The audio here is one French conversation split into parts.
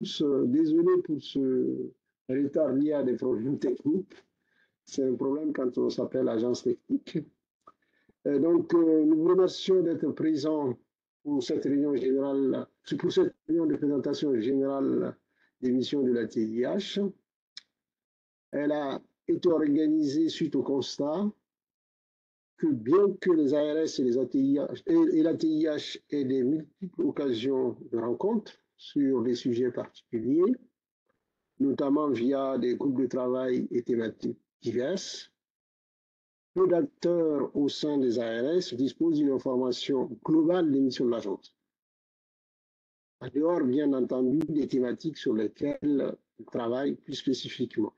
Désolé pour ce retard lié à des problèmes techniques. C'est un problème quand on s'appelle agence technique. Nous vous remercions d'être présents pour cette réunion générale, pour cette réunion de présentation générale des missions de la TIH. Elle a été organisée suite au constat que bien que les ARS et la TIH aient des multiples occasions de rencontres sur des sujets particuliers, notamment via des groupes de travail et thématiques diverses, peu d'acteurs au sein des ARS disposent d'une information globale des missions de l'agence. En dehors, bien entendu, des thématiques sur lesquelles ils travaillent plus spécifiquement.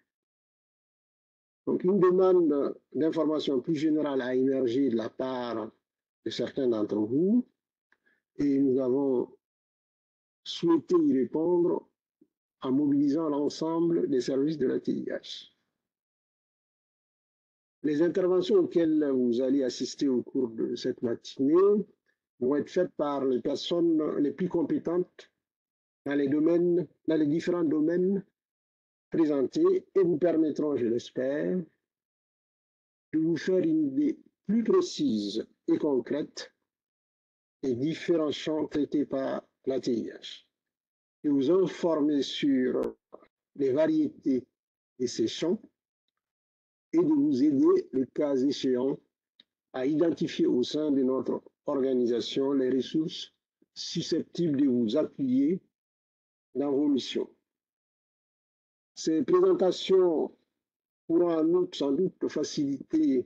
Donc, une demande d'information plus générale a émergé de la part de certains d'entre vous et nous avons souhaité y répondre en mobilisant l'ensemble des services de la TIH. Les interventions auxquelles vous allez assister au cours de cette matinée vont être faites par les personnes les plus compétentes dans les différents domaines présentés et vous permettront, je l'espère, de vous faire une idée plus précise et concrète des différents champs traités par la TIH, de vous informer sur les variétés de ces champs et de vous aider, le cas échéant, à identifier au sein de notre organisation les ressources susceptibles de vous appuyer dans vos missions. Ces présentations pourront en outre sans doute faciliter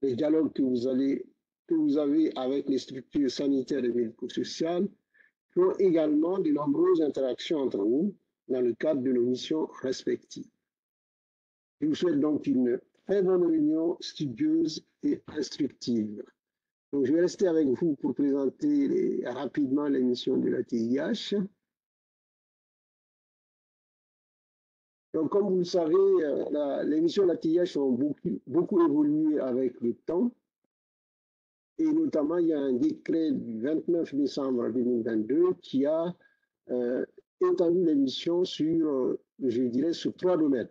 les dialogues que vous avez avec les structures sanitaires et médico-sociales, qui ont également de nombreuses interactions entre nous dans le cadre de nos missions respectives. Je vous souhaite donc une très bonne réunion studieuse et instructive. Donc, je vais rester avec vous pour présenter rapidement les missions de la TIH. Donc, comme vous le savez, les missions de la TIH ont beaucoup évolué avec le temps. Et notamment, il y a un décret du 29 décembre 2022 qui a étendu les missions sur, je dirais, sur 3 domaines.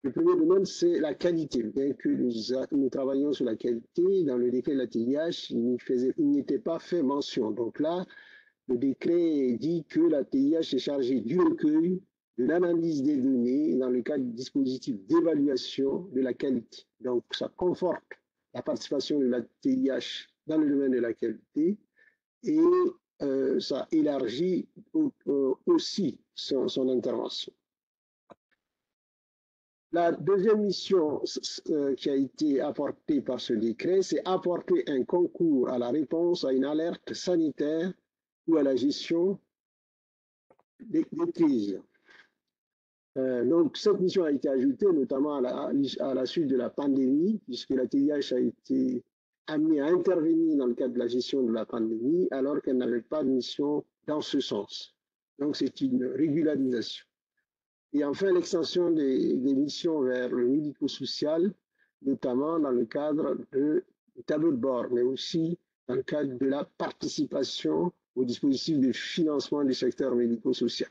Le premier domaine, c'est la qualité. Bien que nous travaillions sur la qualité, dans le décret de la TIH, il n'était pas fait mention. Donc là, le décret dit que la TIH est chargée du recueil, de l'analyse des données dans le cadre du dispositif d'évaluation de la qualité. Donc, ça conforte la participation de la TIH dans le domaine de la qualité et ça élargit aussi son intervention. La deuxième mission qui a été apportée par ce décret, c'est apporter un concours à la réponse à une alerte sanitaire ou à la gestion des crises. Donc, cette mission a été ajoutée notamment à la suite de la pandémie, puisque la TIH a été amenée à intervenir dans le cadre de la gestion de la pandémie, alors qu'elle n'avait pas de mission dans ce sens. Donc, c'est une régularisation. Et enfin, l'extension des missions vers le médico-social, notamment dans le cadre du tableau de bord, mais aussi dans le cadre de la participation au dispositif de financement du secteur médico-social.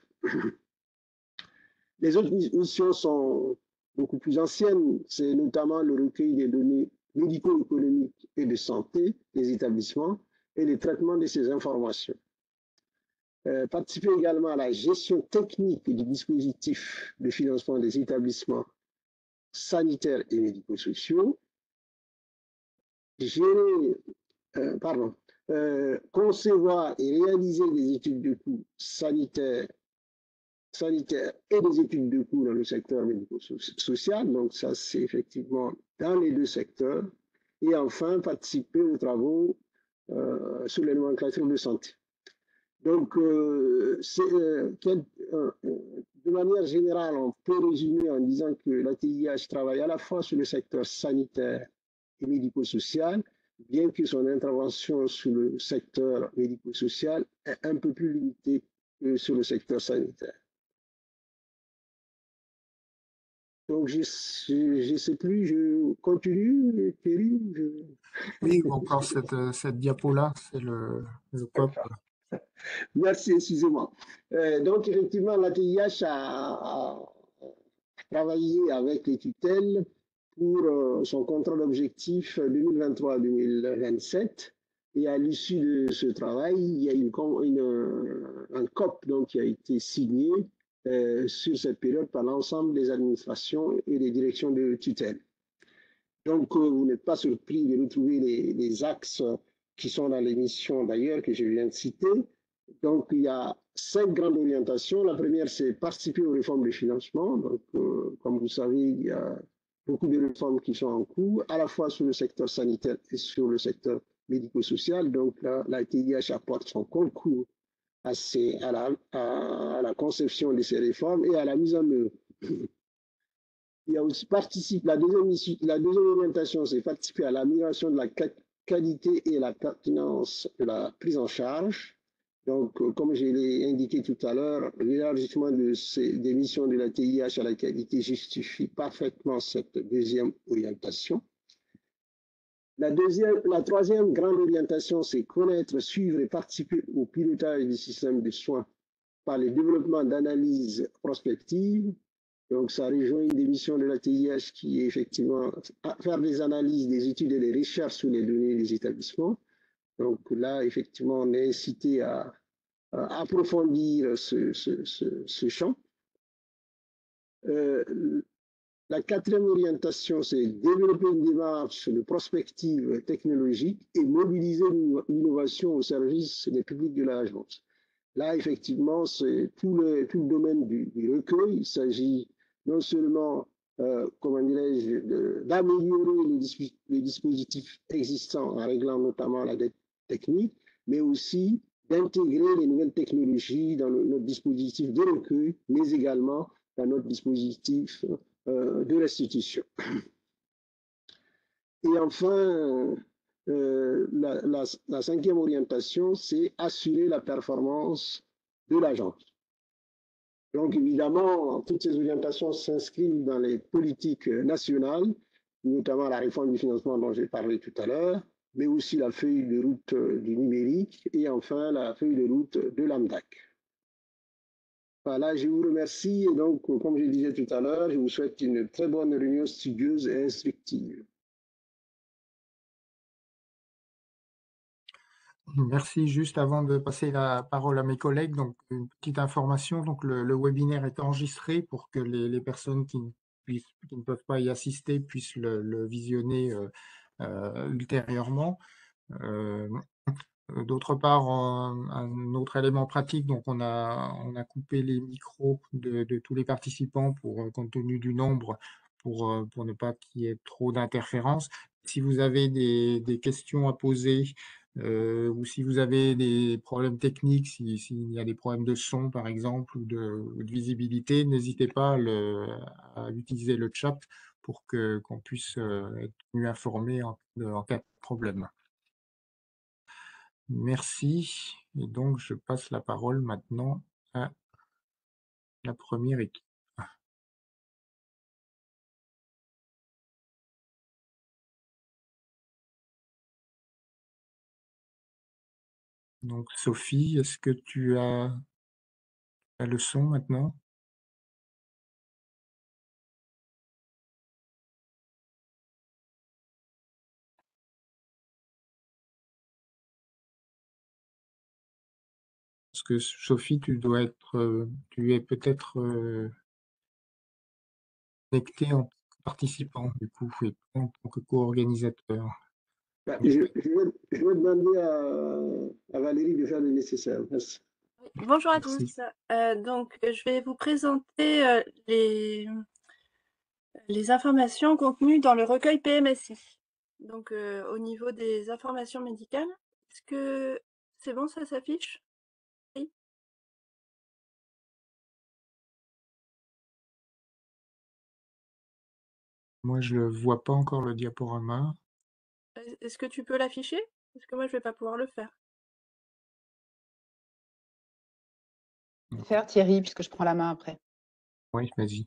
Les autres missions sont beaucoup plus anciennes, c'est notamment le recueil des données médico-économiques et de santé des établissements et le traitement de ces informations. Participer également à la gestion technique du dispositif de financement des établissements sanitaires et médico-sociaux, concevoir et réaliser des études de coûts sanitaires et des études de coûts dans le secteur médico-social, donc ça c'est effectivement dans les deux secteurs, et enfin participer aux travaux sur les nomenclatures de santé. Donc, de manière générale, on peut résumer en disant que la TIH travaille à la fois sur le secteur sanitaire et médico-social, bien que son intervention sur le secteur médico-social est un peu plus limitée que sur le secteur sanitaire. Donc, je ne sais plus, je continue, Thierry. Oui, encore cette diapo-là, c'est le POP. Merci, excusez-moi. Donc, effectivement, la TIH a travaillé avec les tutelles pour son contrôle objectif 2023-2027. Et à l'issue de ce travail, il y a un COP donc, qui a été signé sur cette période par l'ensemble des administrations et des directions de tutelle. Donc, vous n'êtes pas surpris de retrouver les axes qui sont dans l'émission d'ailleurs que je viens de citer. Donc, il y a 5 grandes orientations. La première, c'est participer aux réformes de financement. Donc, comme vous savez, il y a beaucoup de réformes qui sont en cours, à la fois sur le secteur sanitaire et sur le secteur médico-social. Donc, là, la TIH apporte son concours à la conception de ces réformes et à la mise en œuvre. Il y a aussi la deuxième orientation, c'est participer à l'amélioration de la qualité et la pertinence de la prise en charge. Donc, comme je l'ai indiqué tout à l'heure, l'élargissement des missions de la TIH à la qualité justifie parfaitement cette deuxième orientation. La troisième grande orientation, c'est connaître, suivre et participer au pilotage du système de soins par le développement d'analyses prospectives. Donc, ça rejoint une des missions de la TIH qui est effectivement faire des analyses, des études et des recherches sur les données des établissements. Donc là, effectivement, on est incité à approfondir ce champ. La quatrième orientation, c'est développer une démarche de prospective technologique et mobiliser l'innovation au service des publics de l'agence. Là, effectivement, c'est tout le domaine du recueil. Il s'agit non seulement, comment dirais-je, d'améliorer les dispositifs existants en réglant notamment la dette technique, mais aussi d'intégrer les nouvelles technologies dans notre dispositif de recueil, mais également dans notre dispositif de restitution. Et enfin, la cinquième orientation, c'est assurer la performance de l'agence. Donc, évidemment, toutes ces orientations s'inscrivent dans les politiques nationales, notamment la réforme du financement dont j'ai parlé tout à l'heure, mais aussi la feuille de route du numérique et enfin la feuille de route de l'AMDAC. Voilà, je vous remercie et donc, comme je disais tout à l'heure, je vous souhaite une très bonne réunion studieuse et instructive. Merci. Juste avant de passer la parole à mes collègues, donc une petite information. Donc le webinaire est enregistré pour que les personnes qui ne peuvent pas y assister puissent le visionner ultérieurement. D'autre part, un autre élément pratique, donc on a coupé les micros de tous les participants compte tenu du nombre, pour ne pas qu'il y ait trop d'interférences. Si vous avez des questions à poser, ou si vous avez des problèmes techniques, s'il y a des problèmes de son par exemple, ou de visibilité, n'hésitez pas à utiliser le chat pour qu'on puisse être mieux informé en cas de problème. Merci. Et donc, je passe la parole maintenant à la première équipe. Donc, Sophie, est-ce que tu as le son maintenant? Parce que Sophie, tu es peut-être connectée en participant, du coup, et pas en tant que co-organisateur. Je vais demander à Valérie de faire le nécessaire. Merci. Bonjour à Merci. tous. Donc, je vais vous présenter les informations contenues dans le recueil PMSI. Donc, au niveau des informations médicales, est-ce que c'est bon, ça s'affiche? Oui. Moi, je ne vois pas encore le diaporama. Est-ce que tu peux l'afficher? Parce que moi, je vais pas pouvoir le faire. Faire Thierry, puisque je prends la main après. Oui, vas-y.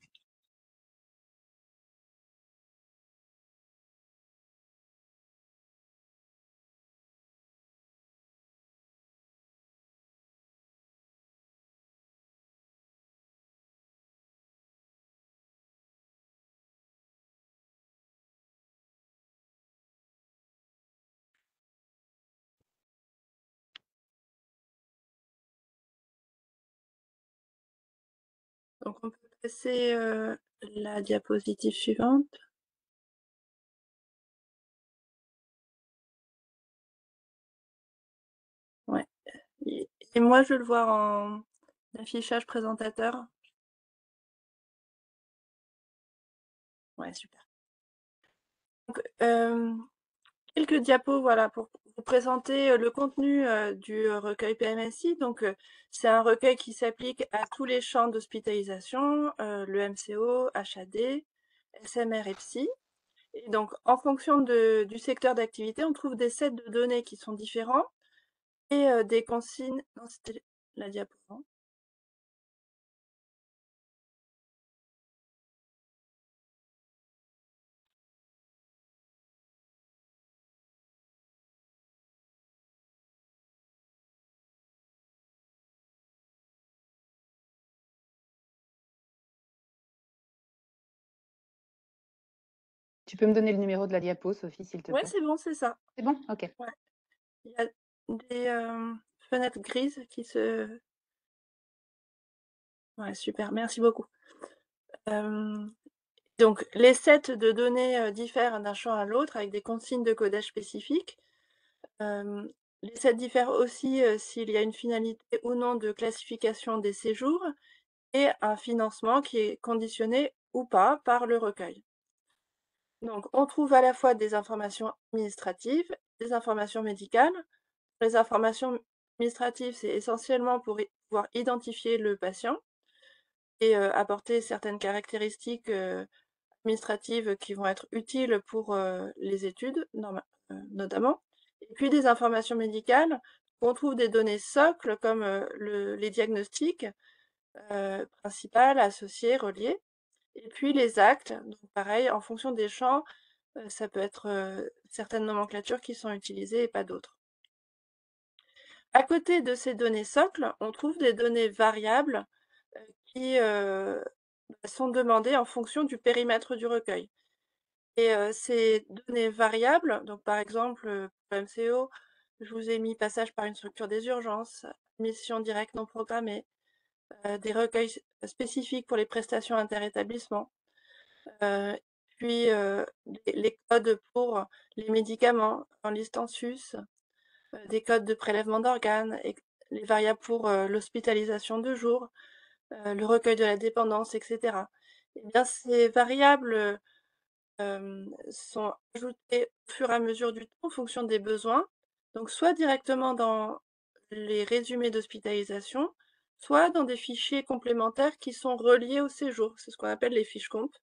Donc on peut passer la diapositive suivante. Ouais. Et moi, je le vois en affichage présentateur. Ouais, super. Donc, quelques diapos, voilà, pour vous présenter le contenu du recueil PMSI. Donc, c'est un recueil qui s'applique à tous les champs d'hospitalisation, le MCO, HAD, SMR et PSI. Et donc, en fonction du secteur d'activité, on trouve des sets de données qui sont différents et des consignes. Non, c'était la diapo avant. Tu peux me donner le numéro de la diapo, Sophie, s'il te Ouais, plaît? c'est bon, c'est ça. C'est bon? Ok. Ouais. Il y a des fenêtres grises qui se... Ouais, super, merci beaucoup. Donc, les sets de données diffèrent d'un champ à l'autre avec des consignes de codage spécifiques. Les sets diffèrent aussi s'il y a une finalité ou non de classification des séjours et un financement qui est conditionné ou pas par le recueil. Donc, on trouve à la fois des informations administratives, des informations médicales. Les informations administratives, c'est essentiellement pour pouvoir identifier le patient et apporter certaines caractéristiques administratives qui vont être utiles pour les études, notamment. Et puis des informations médicales, on trouve des données socles comme les diagnostics principales, associés, reliés. Et puis les actes, donc pareil, en fonction des champs, ça peut être certaines nomenclatures qui sont utilisées et pas d'autres. À côté de ces données socles, on trouve des données variables qui sont demandées en fonction du périmètre du recueil. Et ces données variables, donc par exemple, pour le MCO, je vous ai mis passage par une structure des urgences, mission directe non programmée, des recueils spécifiques pour les prestations interétablissements, puis les codes pour les médicaments en liste en sus, des codes de prélèvement d'organes, et les variables pour l'hospitalisation de jour, le recueil de la dépendance, etc. Eh bien, ces variables sont ajoutées au fur et à mesure du temps en fonction des besoins, donc soit directement dans les résumés d'hospitalisation, soit dans des fichiers complémentaires qui sont reliés au séjour. C'est ce qu'on appelle les fiches comp.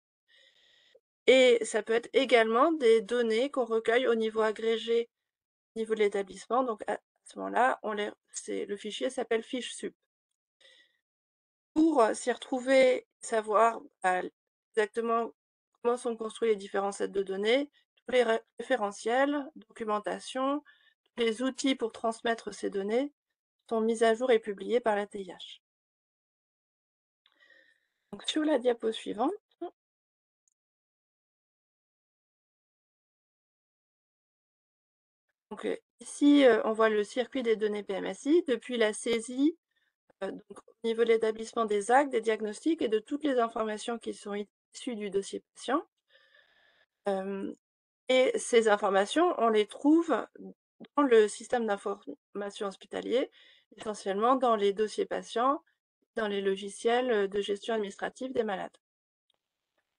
Et ça peut être également des données qu'on recueille au niveau agrégé, au niveau de l'établissement. Donc à ce moment-là, le fichier s'appelle fiche sup. Pour s'y retrouver, savoir exactement comment sont construits les différents sets de données, tous les référentiels, documentation, tous les outils pour transmettre ces données sont mis à jour et publiés par la TIH. Donc sur la diapo suivante, donc, ici on voit le circuit des données PMSI depuis la saisie donc, au niveau de l'établissement des actes, des diagnostics et de toutes les informations qui sont issues du dossier patient. Et ces informations, on les trouve dans le système d'information hospitalier, essentiellement dans les dossiers patients, dans les logiciels de gestion administrative des malades.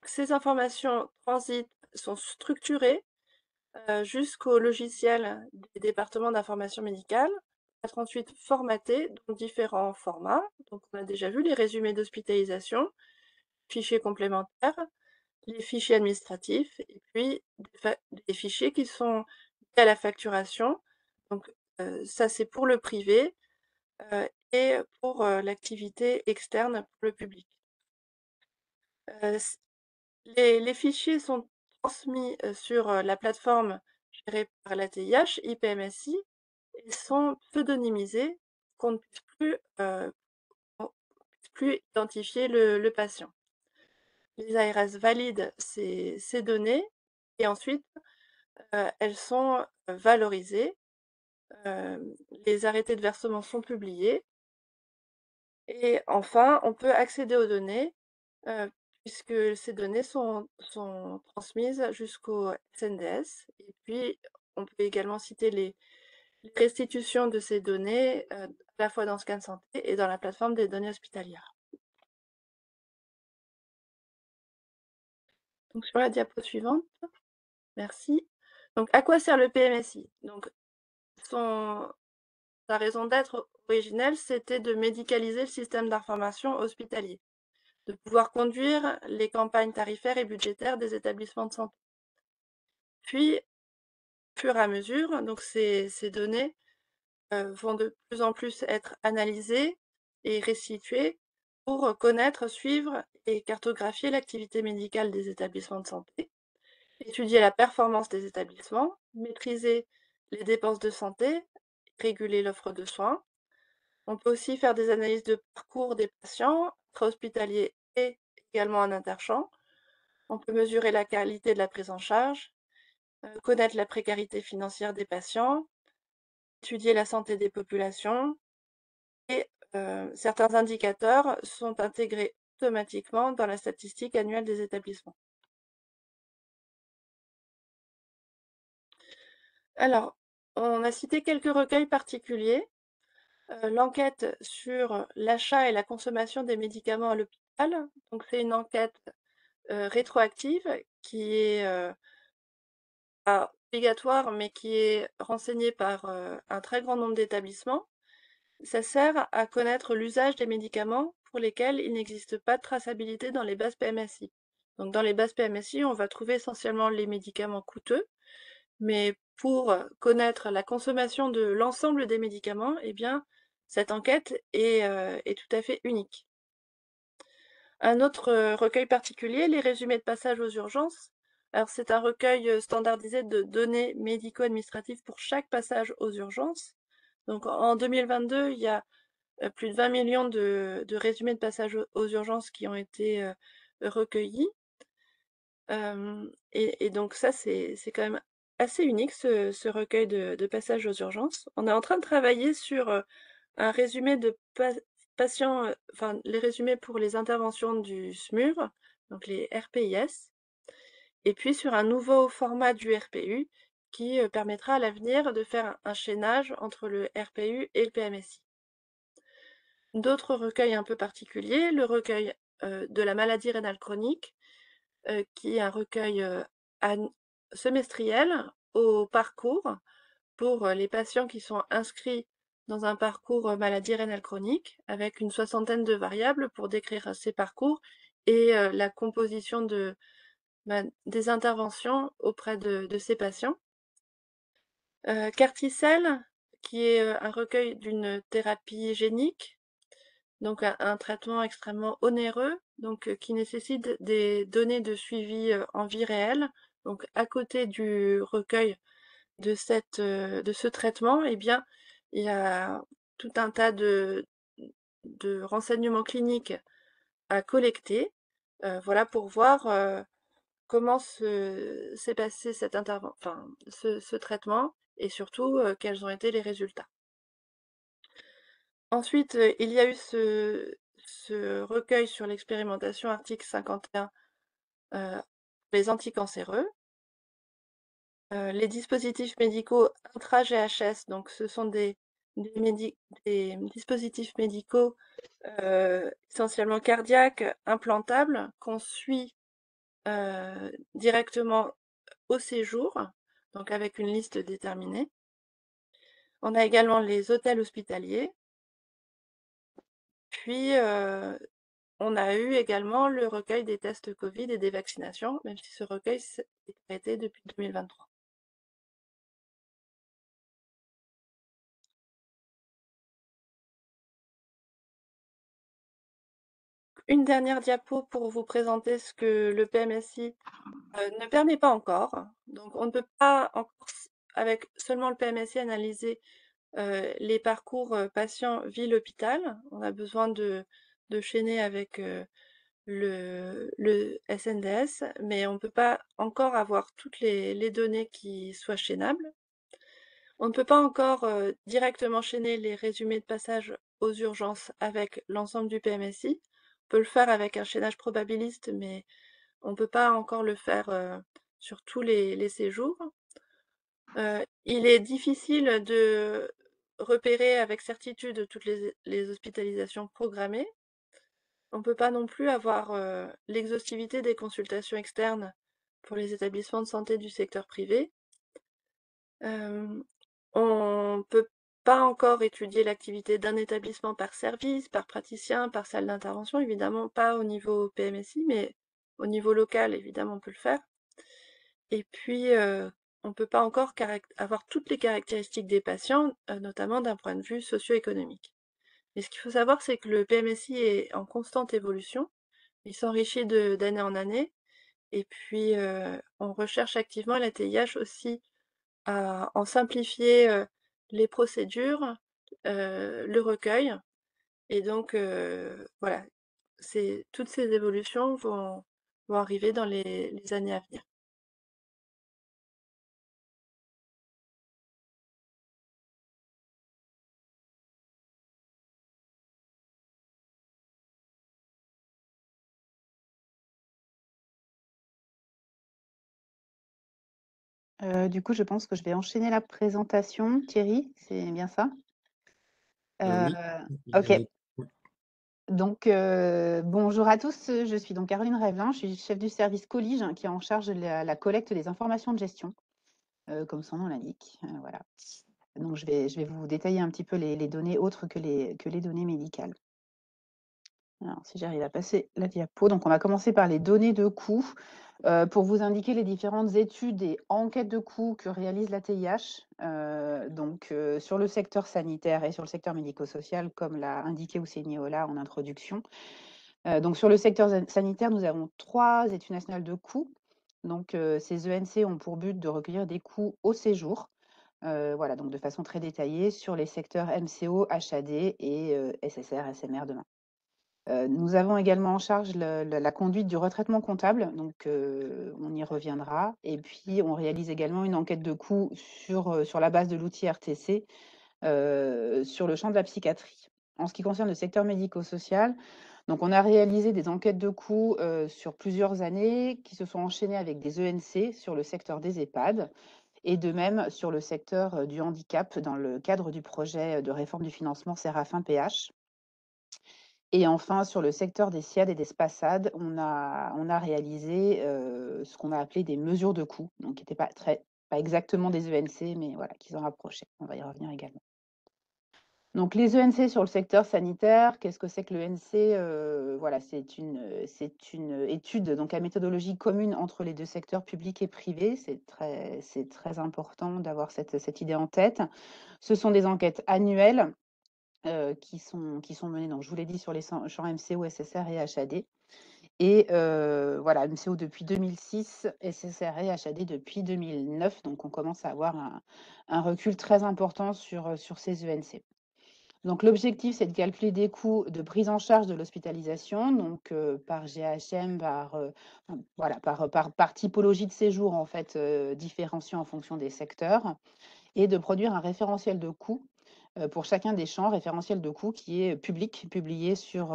Ces informations transitent, sont structurées jusqu'au logiciel des départements d'information médicale, être ensuite formatées dans différents formats. Donc on a déjà vu les résumés d'hospitalisation, fichiers complémentaires, les fichiers administratifs et puis des fichiers qui sont liés à la facturation. Donc ça c'est pour le privé et pour l'activité externe pour le public. Les fichiers sont transmis sur la plateforme gérée par la TIH, IPMSI, et sont pseudonymisés qu'on ne puisse plus identifier le patient. Les ARS valident ces données et ensuite elles sont valorisées. Les arrêtés de versement sont publiés Et enfin, on peut accéder aux données puisque ces données sont transmises jusqu'au SNDS. Et puis, on peut également citer les restitutions de ces données à la fois dans Scan Santé et dans la plateforme des données hospitalières. Donc, sur la diapo suivante, merci. Donc, à quoi sert le PMSI? Donc, sa raison d'être originelle, c'était de médicaliser le système d'information hospitalier, de pouvoir conduire les campagnes tarifaires et budgétaires des établissements de santé. Puis, au fur et à mesure, donc ces données vont de plus en plus être analysées et restituées pour connaître, suivre et cartographier l'activité médicale des établissements de santé, étudier la performance des établissements, maîtriser les dépenses de santé, réguler l'offre de soins. On peut aussi faire des analyses de parcours des patients, intra-hospitaliers et également en interchamp. On peut mesurer la qualité de la prise en charge, connaître la précarité financière des patients, étudier la santé des populations et certains indicateurs sont intégrés automatiquement dans la statistique annuelle des établissements. Alors, on a cité quelques recueils particuliers. L'enquête sur l'achat et la consommation des médicaments à l'hôpital. Donc, c'est une enquête rétroactive qui est pas obligatoire, mais qui est renseignée par un très grand nombre d'établissements. Ça sert à connaître l'usage des médicaments pour lesquels il n'existe pas de traçabilité dans les bases PMSI. Donc, dans les bases PMSI, on va trouver essentiellement les médicaments coûteux, mais pour connaître la consommation de l'ensemble des médicaments, eh bien, cette enquête est tout à fait unique. Un autre recueil particulier, les résumés de passage aux urgences. Alors, c'est un recueil standardisé de données médico-administratives pour chaque passage aux urgences. Donc, en 2022, il y a plus de 20 millions de résumés de passage aux urgences qui ont été recueillis. Et donc ça, c'est quand même assez unique, ce recueil de passage aux urgences. On est en train de travailler sur un résumé de patients, enfin les résumés pour les interventions du SMUR, donc les RPIS, et puis sur un nouveau format du RPU qui permettra à l'avenir de faire un chaînage entre le RPU et le PMSI. D'autres recueils un peu particuliers, le recueil de la maladie rénale chronique, qui est un recueil semestriel au parcours pour les patients qui sont inscrits dans un parcours maladie rénale chronique, avec une soixantaine de variables pour décrire ces parcours et la composition des interventions auprès de ces patients. Carticel, qui est un recueil d'une thérapie génique, donc un traitement extrêmement onéreux, donc qui nécessite des données de suivi en vie réelle. Donc à côté du recueil de ce traitement, eh bien, il y a tout un tas de renseignements cliniques à collecter, voilà, pour voir comment s'est passé ce traitement et surtout quels ont été les résultats. Ensuite, il y a eu ce recueil sur l'expérimentation article 51 les anticancéreux. Les dispositifs médicaux intra-GHS, donc ce sont des dispositifs médicaux essentiellement cardiaques implantables qu'on suit directement au séjour, donc avec une liste déterminée. On a également les hôtels hospitaliers. Puis, on a eu également le recueil des tests Covid et des vaccinations, même si ce recueil est arrêté depuis 2023. Une dernière diapo pour vous présenter ce que le PMSI ne permet pas encore. Donc, on ne peut pas encore, avec seulement le PMSI, analyser les parcours patients ville-hôpital. On a besoin de chaîner avec le SNDS, mais on ne peut pas encore avoir toutes les données qui soient chaînables. On ne peut pas encore directement enchaîner les résumés de passage aux urgences avec l'ensemble du PMSI. On peut le faire avec un chaînage probabiliste, mais on ne peut pas encore le faire sur tous les séjours. Il est difficile de repérer avec certitude toutes les hospitalisations programmées. On ne peut pas non plus avoir l'exhaustivité des consultations externes pour les établissements de santé du secteur privé. On ne peut pas encore étudier l'activité d'un établissement par service, par praticien, par salle d'intervention, évidemment pas au niveau PMSI, mais au niveau local, évidemment, on peut le faire. Et puis, on ne peut pas encore avoir toutes les caractéristiques des patients, notamment d'un point de vue socio-économique. Mais ce qu'il faut savoir, c'est que le PMSI est en constante évolution. Il s'enrichit d'année en année. Et puis, on recherche activement à la TIH aussi à en simplifier les procédures, le recueil. Et donc, voilà, toutes ces évolutions vont arriver dans les années à venir. Du coup, je pense que je vais enchaîner la présentation. Thierry, c'est bien ça? Oui. Ok. Oui. Donc, bonjour à tous. Je suis donc Caroline Rèvelin. Je suis chef du service Collige qui est en charge de la collecte des informations de gestion, comme son nom l'indique. Voilà. Donc, je vais vous détailler un petit peu les données autres que les données médicales. Alors, si j'arrive à passer la diapo. Donc, on va commencer par les données de coûts pour vous indiquer les différentes études et enquêtes de coûts que réalise la TIH. Sur le secteur sanitaire et sur le secteur médico-social, comme l'a indiqué Ousseini Ola en introduction. Donc, sur le secteur sanitaire, nous avons 3 études nationales de coûts. Donc, ces ENC ont pour but de recueillir des coûts au séjour. Voilà, donc de façon très détaillée sur les secteurs MCO, HAD et SSR, SMR demain. Nous avons également en charge la conduite du retraitement comptable, donc on y reviendra. Et puis, on réalise également une enquête de coûts sur la base de l'outil RTC sur le champ de la psychiatrie. En ce qui concerne le secteur médico-social, donc on a réalisé des enquêtes de coûts sur plusieurs années qui se sont enchaînées avec des ENC sur le secteur des EHPAD et de même sur le secteur du handicap dans le cadre du projet de réforme du financement Séraphin-PH. Et enfin, sur le secteur des SIAD et des SPASAD, on a réalisé ce qu'on a appelé des mesures de coûts, donc qui n'étaient pas exactement des ENC, mais voilà, qui s'en rapprochaient. On va y revenir également. Donc, les ENC sur le secteur sanitaire, qu'est-ce que c'est que l'ENC? Voilà, c'est une étude donc à méthodologie commune entre les deux secteurs publics et privés. C'est très important d'avoir cette idée en tête. Ce sont des enquêtes annuelles qui sont menées, donc je vous l'ai dit, sur les champs MCO, SSR et HAD. Et voilà, MCO depuis 2006, SSR et HAD depuis 2009. Donc, on commence à avoir un recul très important sur ces ENC. Donc, l'objectif, c'est de calculer des coûts de prise en charge de l'hospitalisation, donc par GHM, par typologie de séjour, en fait, différenciant en fonction des secteurs, et de produire un référentiel de coûts pour chacun des champs, référentiel de coûts qui est public, publié sur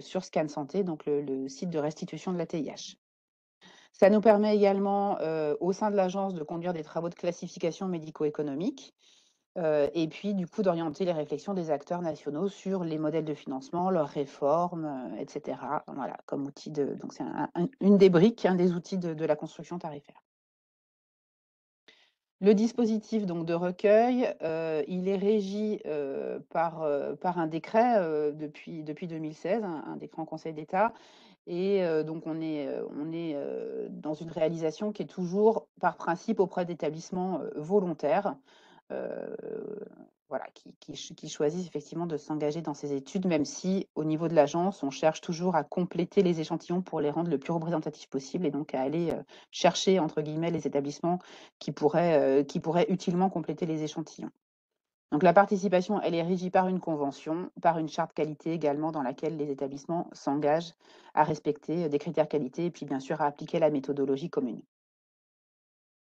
Scan Santé, donc le site de restitution de la TIH. Ça nous permet également, au sein de l'agence, de conduire des travaux de classification médico-économique et puis, du coup, d'orienter les réflexions des acteurs nationaux sur les modèles de financement, leurs réformes, etc. Voilà, comme outil donc, c'est une des briques, un des outils de la construction tarifaire. Le dispositif donc de recueil, il est régi par un décret depuis 2016, un décret en Conseil d'État. Et donc on est dans une réalisation qui est toujours par principe auprès d'établissements volontaires, voilà, qui choisissent effectivement de s'engager dans ces études, même si au niveau de l'agence, on cherche toujours à compléter les échantillons pour les rendre le plus représentatifs possible et donc à aller chercher entre guillemets les établissements qui pourraient utilement compléter les échantillons. Donc la participation, elle est régie par une convention, par une charte qualité également dans laquelle les établissements s'engagent à respecter des critères qualité et puis bien sûr à appliquer la méthodologie commune.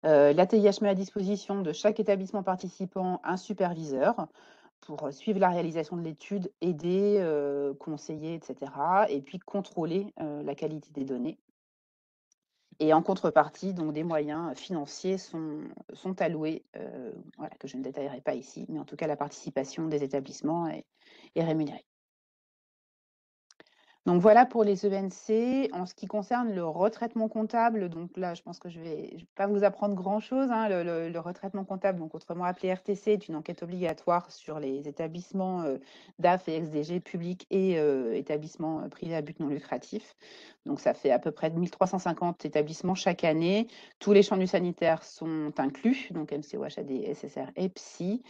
L'ATIH met à disposition de chaque établissement participant un superviseur pour suivre la réalisation de l'étude, aider, conseiller, etc. et puis contrôler la qualité des données. Et en contrepartie, donc des moyens financiers sont alloués, voilà, que je ne détaillerai pas ici, mais en tout cas la participation des établissements est rémunérée. Donc voilà pour les ENC. En ce qui concerne le retraitement comptable, donc là, je pense que je vais pas vous apprendre grand-chose, hein. Le retraitement comptable, donc autrement appelé RTC, est une enquête obligatoire sur les établissements DAF et XDG publics et établissements privés à but non lucratif. Donc ça fait à peu près 1350 établissements chaque année. Tous les champs du sanitaire sont inclus, donc MCO, HAD, SSR et PSI.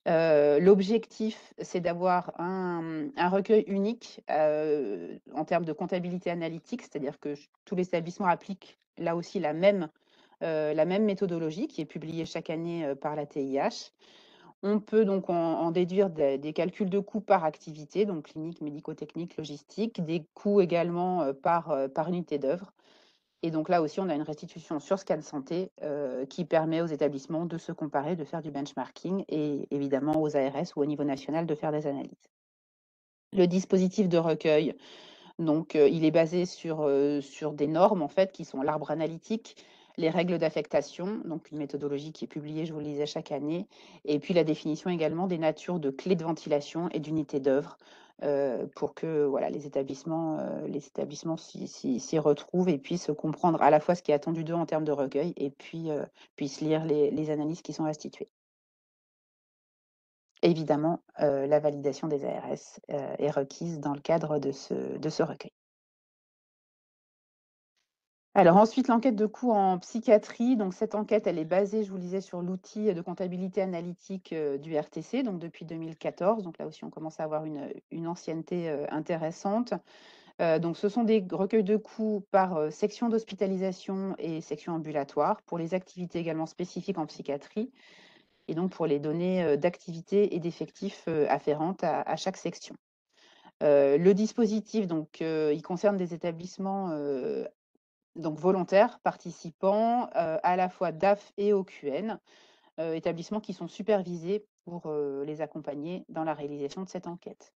L'objectif, c'est d'avoir un recueil unique en termes de comptabilité analytique, c'est-à-dire que tous les établissements appliquent là aussi la même méthodologie qui est publiée chaque année par la TIH. On peut donc en déduire des calculs de coûts par activité, donc clinique, médico-technique, logistique, des coûts également par unité d'œuvre. Et donc là aussi, on a une restitution sur Scan Santé qui permet aux établissements de se comparer, de faire du benchmarking et évidemment aux ARS ou au niveau national de faire des analyses. Le dispositif de recueil, donc il est basé sur des normes en fait qui sont l'arbre analytique, les règles d'affectation, donc une méthodologie qui est publiée, je vous le disais, chaque année, et puis la définition également des natures de clés de ventilation et d'unités d'œuvre pour que voilà, les établissements s'y retrouvent et puissent comprendre à la fois ce qui est attendu d'eux en termes de recueil et puis puissent lire les analyses qui sont restituées. Évidemment, la validation des ARS est requise dans le cadre de ce recueil. Alors ensuite, l'enquête de coûts en psychiatrie. Donc cette enquête, elle est basée, je vous le disais, sur l'outil de comptabilité analytique du RTC, donc depuis 2014. Donc là aussi, on commence à avoir une ancienneté intéressante. Donc ce sont des recueils de coûts par section d'hospitalisation et section ambulatoire, pour les activités également spécifiques en psychiatrie, et donc pour les données d'activité et d'effectifs afférentes à chaque section. Le dispositif, donc, il concerne des établissements donc volontaires, participants, à la fois DAF et OQN, établissements qui sont supervisés pour les accompagner dans la réalisation de cette enquête.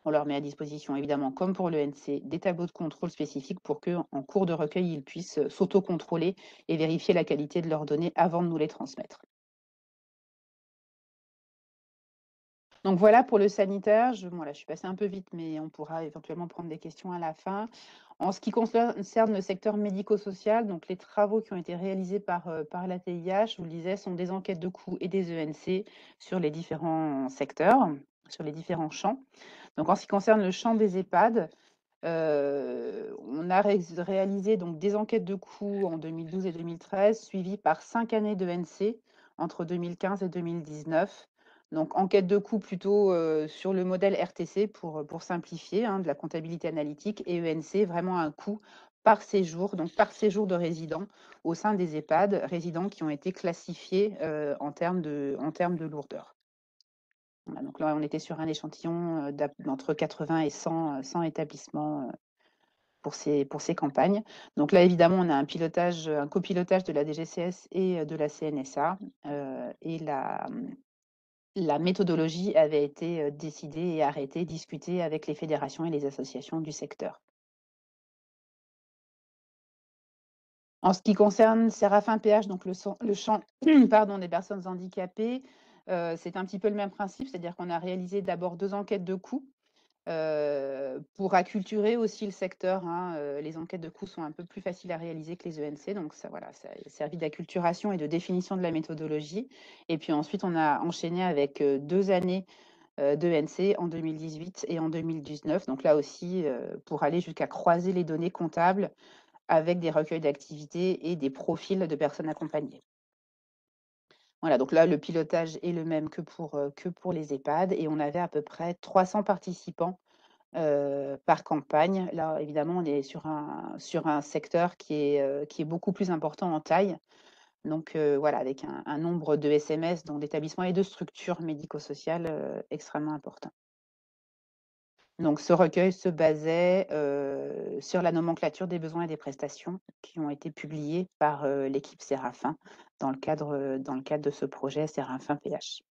On leur met à disposition, évidemment, comme pour l'ENC, des tableaux de contrôle spécifiques pour qu'en cours de recueil, ils puissent s'auto-contrôler et vérifier la qualité de leurs données avant de nous les transmettre. Donc voilà pour le sanitaire. Je suis passée un peu vite, mais on pourra éventuellement prendre des questions à la fin. En ce qui concerne le secteur médico-social, donc les travaux qui ont été réalisés par la TIH, je vous le disais, sont des enquêtes de coûts et des ENC sur les différents secteurs, sur les différents champs. Donc en ce qui concerne le champ des EHPAD, on a réalisé donc des enquêtes de coûts en 2012 et 2013, suivies par 5 années d'ENC entre 2015 et 2019. Donc enquête de coûts plutôt sur le modèle RTC pour simplifier, hein, de la comptabilité analytique, et ENC, vraiment un coût par séjour, donc par séjour de résidents au sein des EHPAD, résidents qui ont été classifiés en termes de lourdeur. Voilà, donc là, on était sur un échantillon d'entre 80 et 100 établissements pour ces campagnes. Donc là, évidemment, on a un copilotage de la DGCS et de la CNSA. Et la méthodologie avait été décidée et arrêtée, discutée avec les fédérations et les associations du secteur. En ce qui concerne Séraphin PH, donc le champ des personnes handicapées, c'est un petit peu le même principe, c'est-à-dire qu'on a réalisé d'abord 2 enquêtes de coûts pour acculturer aussi le secteur, hein. Les enquêtes de coûts sont un peu plus faciles à réaliser que les ENC, donc ça a servi d'acculturation et de définition de la méthodologie. Et puis ensuite, on a enchaîné avec 2 années d'ENC en 2018 et en 2019. Donc là aussi, pour aller jusqu'à croiser les données comptables avec des recueils d'activités et des profils de personnes accompagnées. Voilà, donc là, le pilotage est le même que pour les EHPAD, et on avait à peu près 300 participants par campagne. Là, évidemment, on est sur un secteur qui est beaucoup plus important en taille. Donc voilà, avec un nombre de SMS, donc d'établissements et de structures médico-sociales extrêmement important. Donc, ce recueil se basait sur la nomenclature des besoins et des prestations qui ont été publiés par l'équipe Séraphin dans le cadre de ce projet Séraphin PH.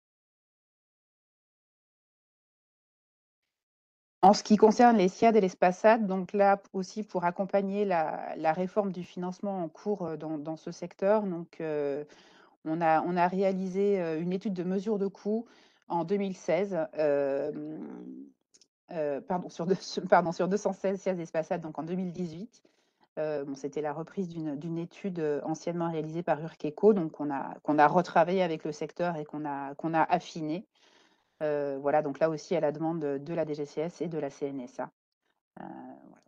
En ce qui concerne les SIAD et les SPASAD, donc là aussi pour accompagner la réforme du financement en cours dans ce secteur, donc on a réalisé une étude de mesure de coût en 2016, sur 216 SIAD et SPASAD, donc en 2018. C'était la reprise d'une étude anciennement réalisée par Urqueco, donc qu'on a retravaillé avec le secteur et qu'on a affiné. Voilà, donc là aussi à la demande de la DGCS et de la CNSA. Voilà.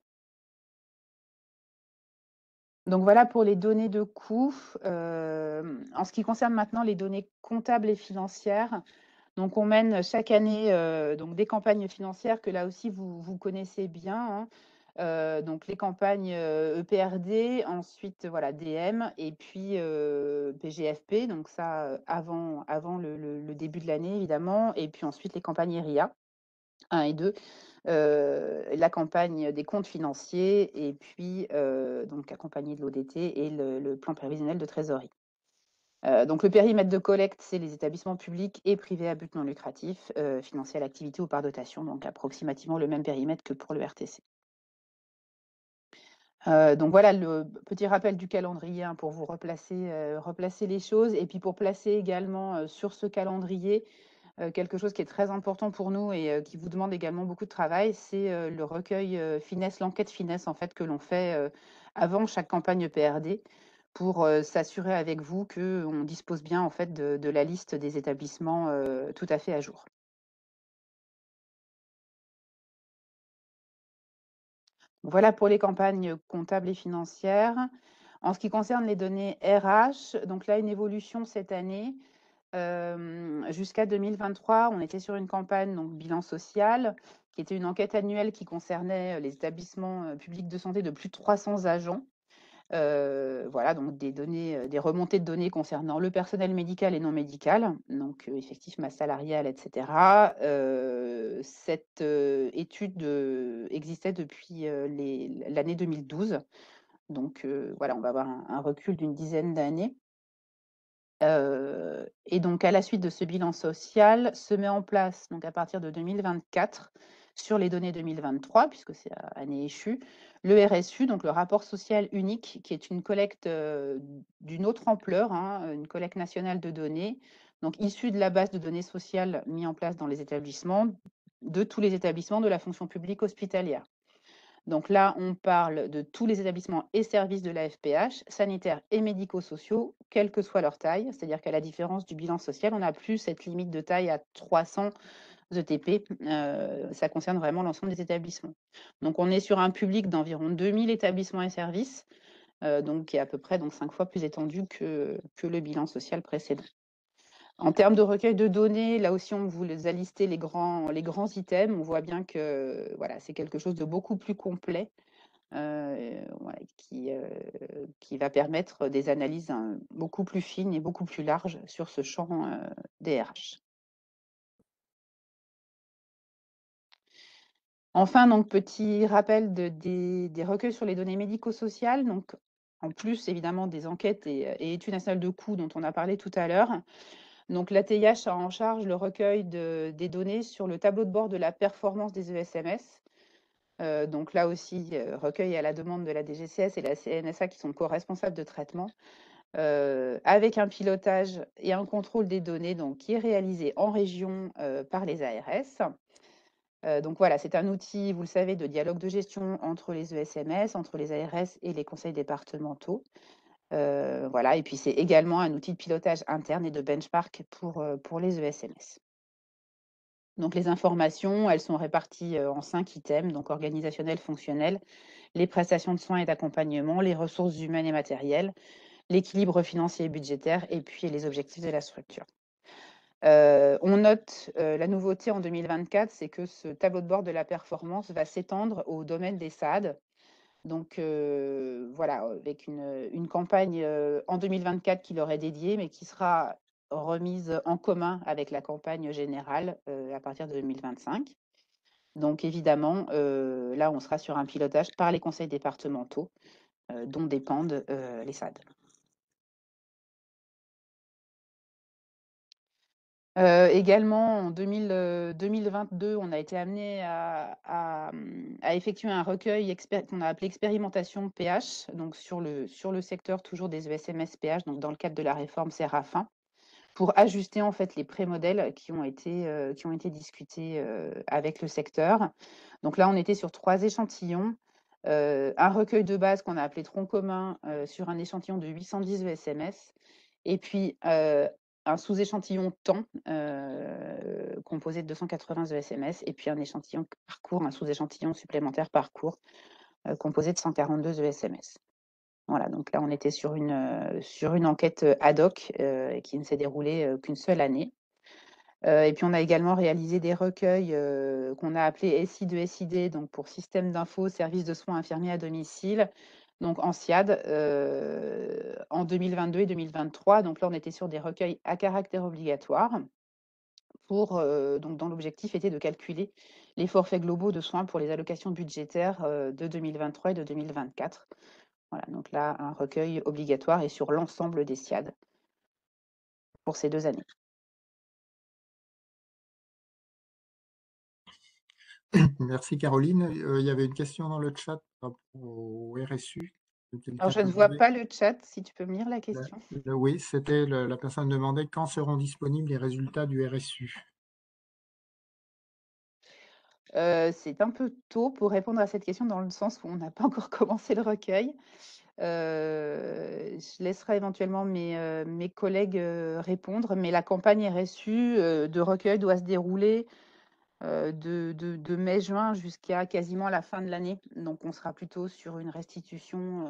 Donc voilà pour les données de coûts. En ce qui concerne maintenant les données comptables et financières, donc on mène chaque année donc des campagnes financières que là aussi vous connaissez bien, hein. Donc les campagnes EPRD, ensuite voilà DM et puis PGFP, donc ça avant le début de l'année évidemment, et puis ensuite les campagnes ERIA 1 et 2. La campagne des comptes financiers et puis donc accompagné de l'ODT et le plan prévisionnel de trésorerie. Donc le périmètre de collecte, c'est les établissements publics et privés à but non lucratif, financés à l'activité ou par dotation, donc approximativement le même périmètre que pour le RTC. Donc voilà le petit rappel du calendrier, hein, pour vous replacer les choses et puis pour placer également sur ce calendrier quelque chose qui est très important pour nous et qui vous demande également beaucoup de travail, c'est le recueil finesse, l'enquête finesse en fait que l'on fait avant chaque campagne EPRD pour s'assurer avec vous qu'on dispose bien en fait de la liste des établissements tout à fait à jour. Voilà pour les campagnes comptables et financières. En ce qui concerne les données RH, donc là une évolution cette année. Jusqu'à 2023, on était sur une campagne donc bilan social, qui était une enquête annuelle qui concernait les établissements publics de santé de plus de 300 agents. Voilà, donc des données, des remontées de données concernant le personnel médical et non médical, donc effectif, masse salariale, etc. Cette étude existait depuis l'année 2012. Donc voilà, on va avoir un recul d'une dizaine d'années. Et donc à la suite de ce bilan social, se met en place, donc à partir de 2024, sur les données 2023, puisque c'est année échue, le RSU, donc le rapport social unique, qui est une collecte d'une autre ampleur, hein, une collecte nationale de données, donc issue de la base de données sociales mise en place dans les établissements, de tous les établissements de la fonction publique hospitalière. Donc là, on parle de tous les établissements et services de la FPH, sanitaires et médico-sociaux, quelle que soit leur taille. C'est-à-dire qu'à la différence du bilan social, on n'a plus cette limite de taille à 300 ETP. Ça concerne vraiment l'ensemble des établissements. Donc on est sur un public d'environ 2000 établissements et services, donc qui est à peu près 5 fois plus étendu que le bilan social précédent. En termes de recueil de données, là aussi, on vous a listé les grands items. On voit bien que voilà, c'est quelque chose de beaucoup plus complet voilà, qui va permettre des analyses beaucoup plus fines et beaucoup plus larges sur ce champ des RH. Enfin, donc, petit rappel des recueils sur les données médico-sociales. Donc, en plus, évidemment, des enquêtes et études nationales de coûts dont on a parlé tout à l'heure. Donc, l'ATIH a en charge le recueil des données sur le tableau de bord de la performance des ESMS. Donc là aussi, recueil à la demande de la DGCS et la CNSA qui sont co-responsables de traitement, avec un pilotage et un contrôle des données donc, qui est réalisé en région par les ARS. Donc voilà, c'est un outil, vous le savez, de dialogue de gestion entre les ESMS, entre les ARS et les conseils départementaux. Voilà, et puis c'est également un outil de pilotage interne et de benchmark pour les ESMS. Donc les informations, elles sont réparties en 5 items, donc organisationnels, fonctionnels, les prestations de soins et d'accompagnement, les ressources humaines et matérielles, l'équilibre financier et budgétaire, et puis les objectifs de la structure. On note la nouveauté en 2024, c'est que ce tableau de bord de la performance va s'étendre au domaine des SAD. Donc voilà, avec une campagne en 2024 qui leur est dédiée, mais qui sera remise en commun avec la campagne générale à partir de 2025. Donc évidemment, là, on sera sur un pilotage par les conseils départementaux dont dépendent les SAD. Également, en 2022, on a été amené à effectuer un recueil qu'on a appelé expérimentation PH, donc sur le secteur toujours des ESMS PH, donc dans le cadre de la réforme SERAFIN, pour ajuster en fait les pré-modèles qui ont été discutés avec le secteur. Donc là, on était sur 3 échantillons. Un recueil de base qu'on a appelé tronc commun sur un échantillon de 810 ESMS, et puis un sous-échantillon temps composé de 280 ESMS, et puis un échantillon parcours, un sous-échantillon supplémentaire parcours composé de 142 ESMS. Voilà, donc là, on était sur une enquête ad hoc qui ne s'est déroulée qu'une seule année. Et puis, on a également réalisé des recueils qu'on a appelés SI2SID, donc pour système d'info, service de soins infirmiers à domicile, donc en SIAD, en 2022 et 2023. Donc là, on était sur des recueils à caractère obligatoire, dont l'objectif était de calculer les forfaits globaux de soins pour les allocations budgétaires de 2023 et de 2024. Voilà, donc là, un recueil obligatoire et sur l'ensemble des SIAD pour ces 2 années. Merci Caroline. Il y avait une question dans le chat par rapport au RSU. Alors, je ne vois pas le chat, si tu peux me lire la question. Oui, c'était la personne demandait quand seront disponibles les résultats du RSU. C'est un peu tôt pour répondre à cette question dans le sens où on n'a pas encore commencé le recueil. Je laisserai éventuellement mes collègues répondre, mais la campagne RSU de recueil doit se dérouler de mai-juin jusqu'à quasiment la fin de l'année. Donc, on sera plutôt sur une restitution,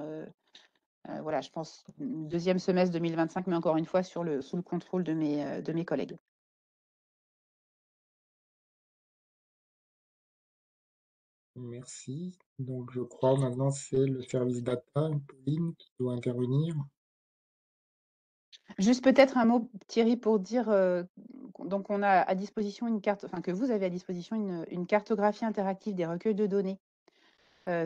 voilà, je pense, deuxième semestre 2025, mais encore une fois, sous le contrôle de mes collègues. Merci. Donc, je crois maintenant c'est le service data, Pauline, qui doit intervenir. Juste peut-être un mot, Thierry, pour dire, donc on a à disposition une carte, enfin que vous avez à disposition une cartographie interactive des recueils de données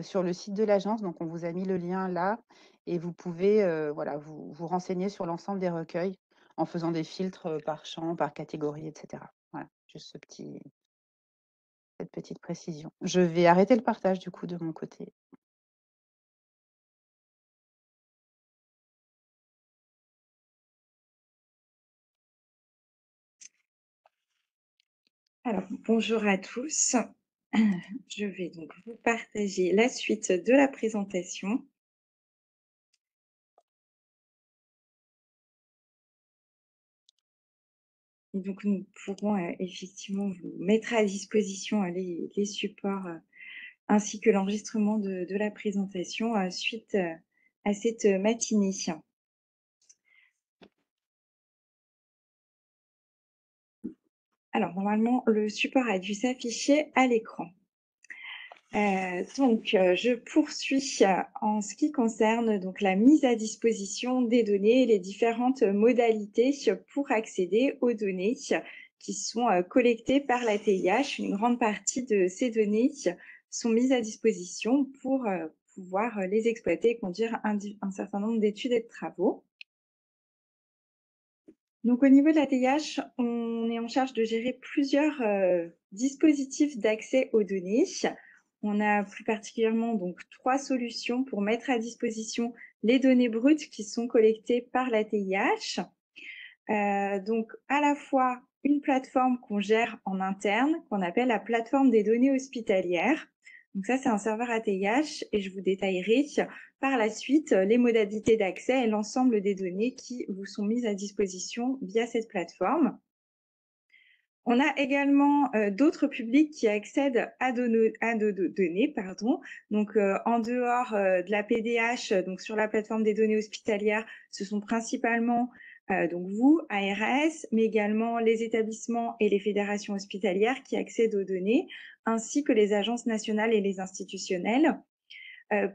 sur le site de l'agence. Donc on vous a mis le lien là et vous pouvez voilà, vous renseigner sur l'ensemble des recueils en faisant des filtres par champ, par catégorie, etc. Voilà, juste cette petite précision. Je vais arrêter le partage du coup de mon côté. Alors, bonjour à tous. Je vais donc vous partager la suite de la présentation. Et donc, nous pourrons effectivement vous mettre à disposition les supports ainsi que l'enregistrement de la présentation suite à cette matinée. Alors, normalement, le support a dû s'afficher à l'écran. Je poursuis en ce qui concerne donc la mise à disposition des données et les différentes modalités pour accéder aux données qui sont collectées par la TIH. Une grande partie de ces données sont mises à disposition pour pouvoir les exploiter et conduire un certain nombre d'études et de travaux. Donc, au niveau de la TIH, on est en charge de gérer plusieurs dispositifs d'accès aux données. On a plus particulièrement donc 3 solutions pour mettre à disposition les données brutes qui sont collectées par la TIH. Donc, à la fois une plateforme qu'on gère en interne, qu'on appelle la plateforme des données hospitalières. Donc ça, c'est un serveur ATIH et je vous détaillerai par la suite les modalités d'accès et l'ensemble des données qui vous sont mises à disposition via cette plateforme. On a également d'autres publics qui accèdent à nos données, Donc, en dehors de la PDH, donc sur la plateforme des données hospitalières, ce sont principalement donc vous, ARS, mais également les établissements et les fédérations hospitalières qui accèdent aux données, ainsi que les agences nationales et les institutionnelles.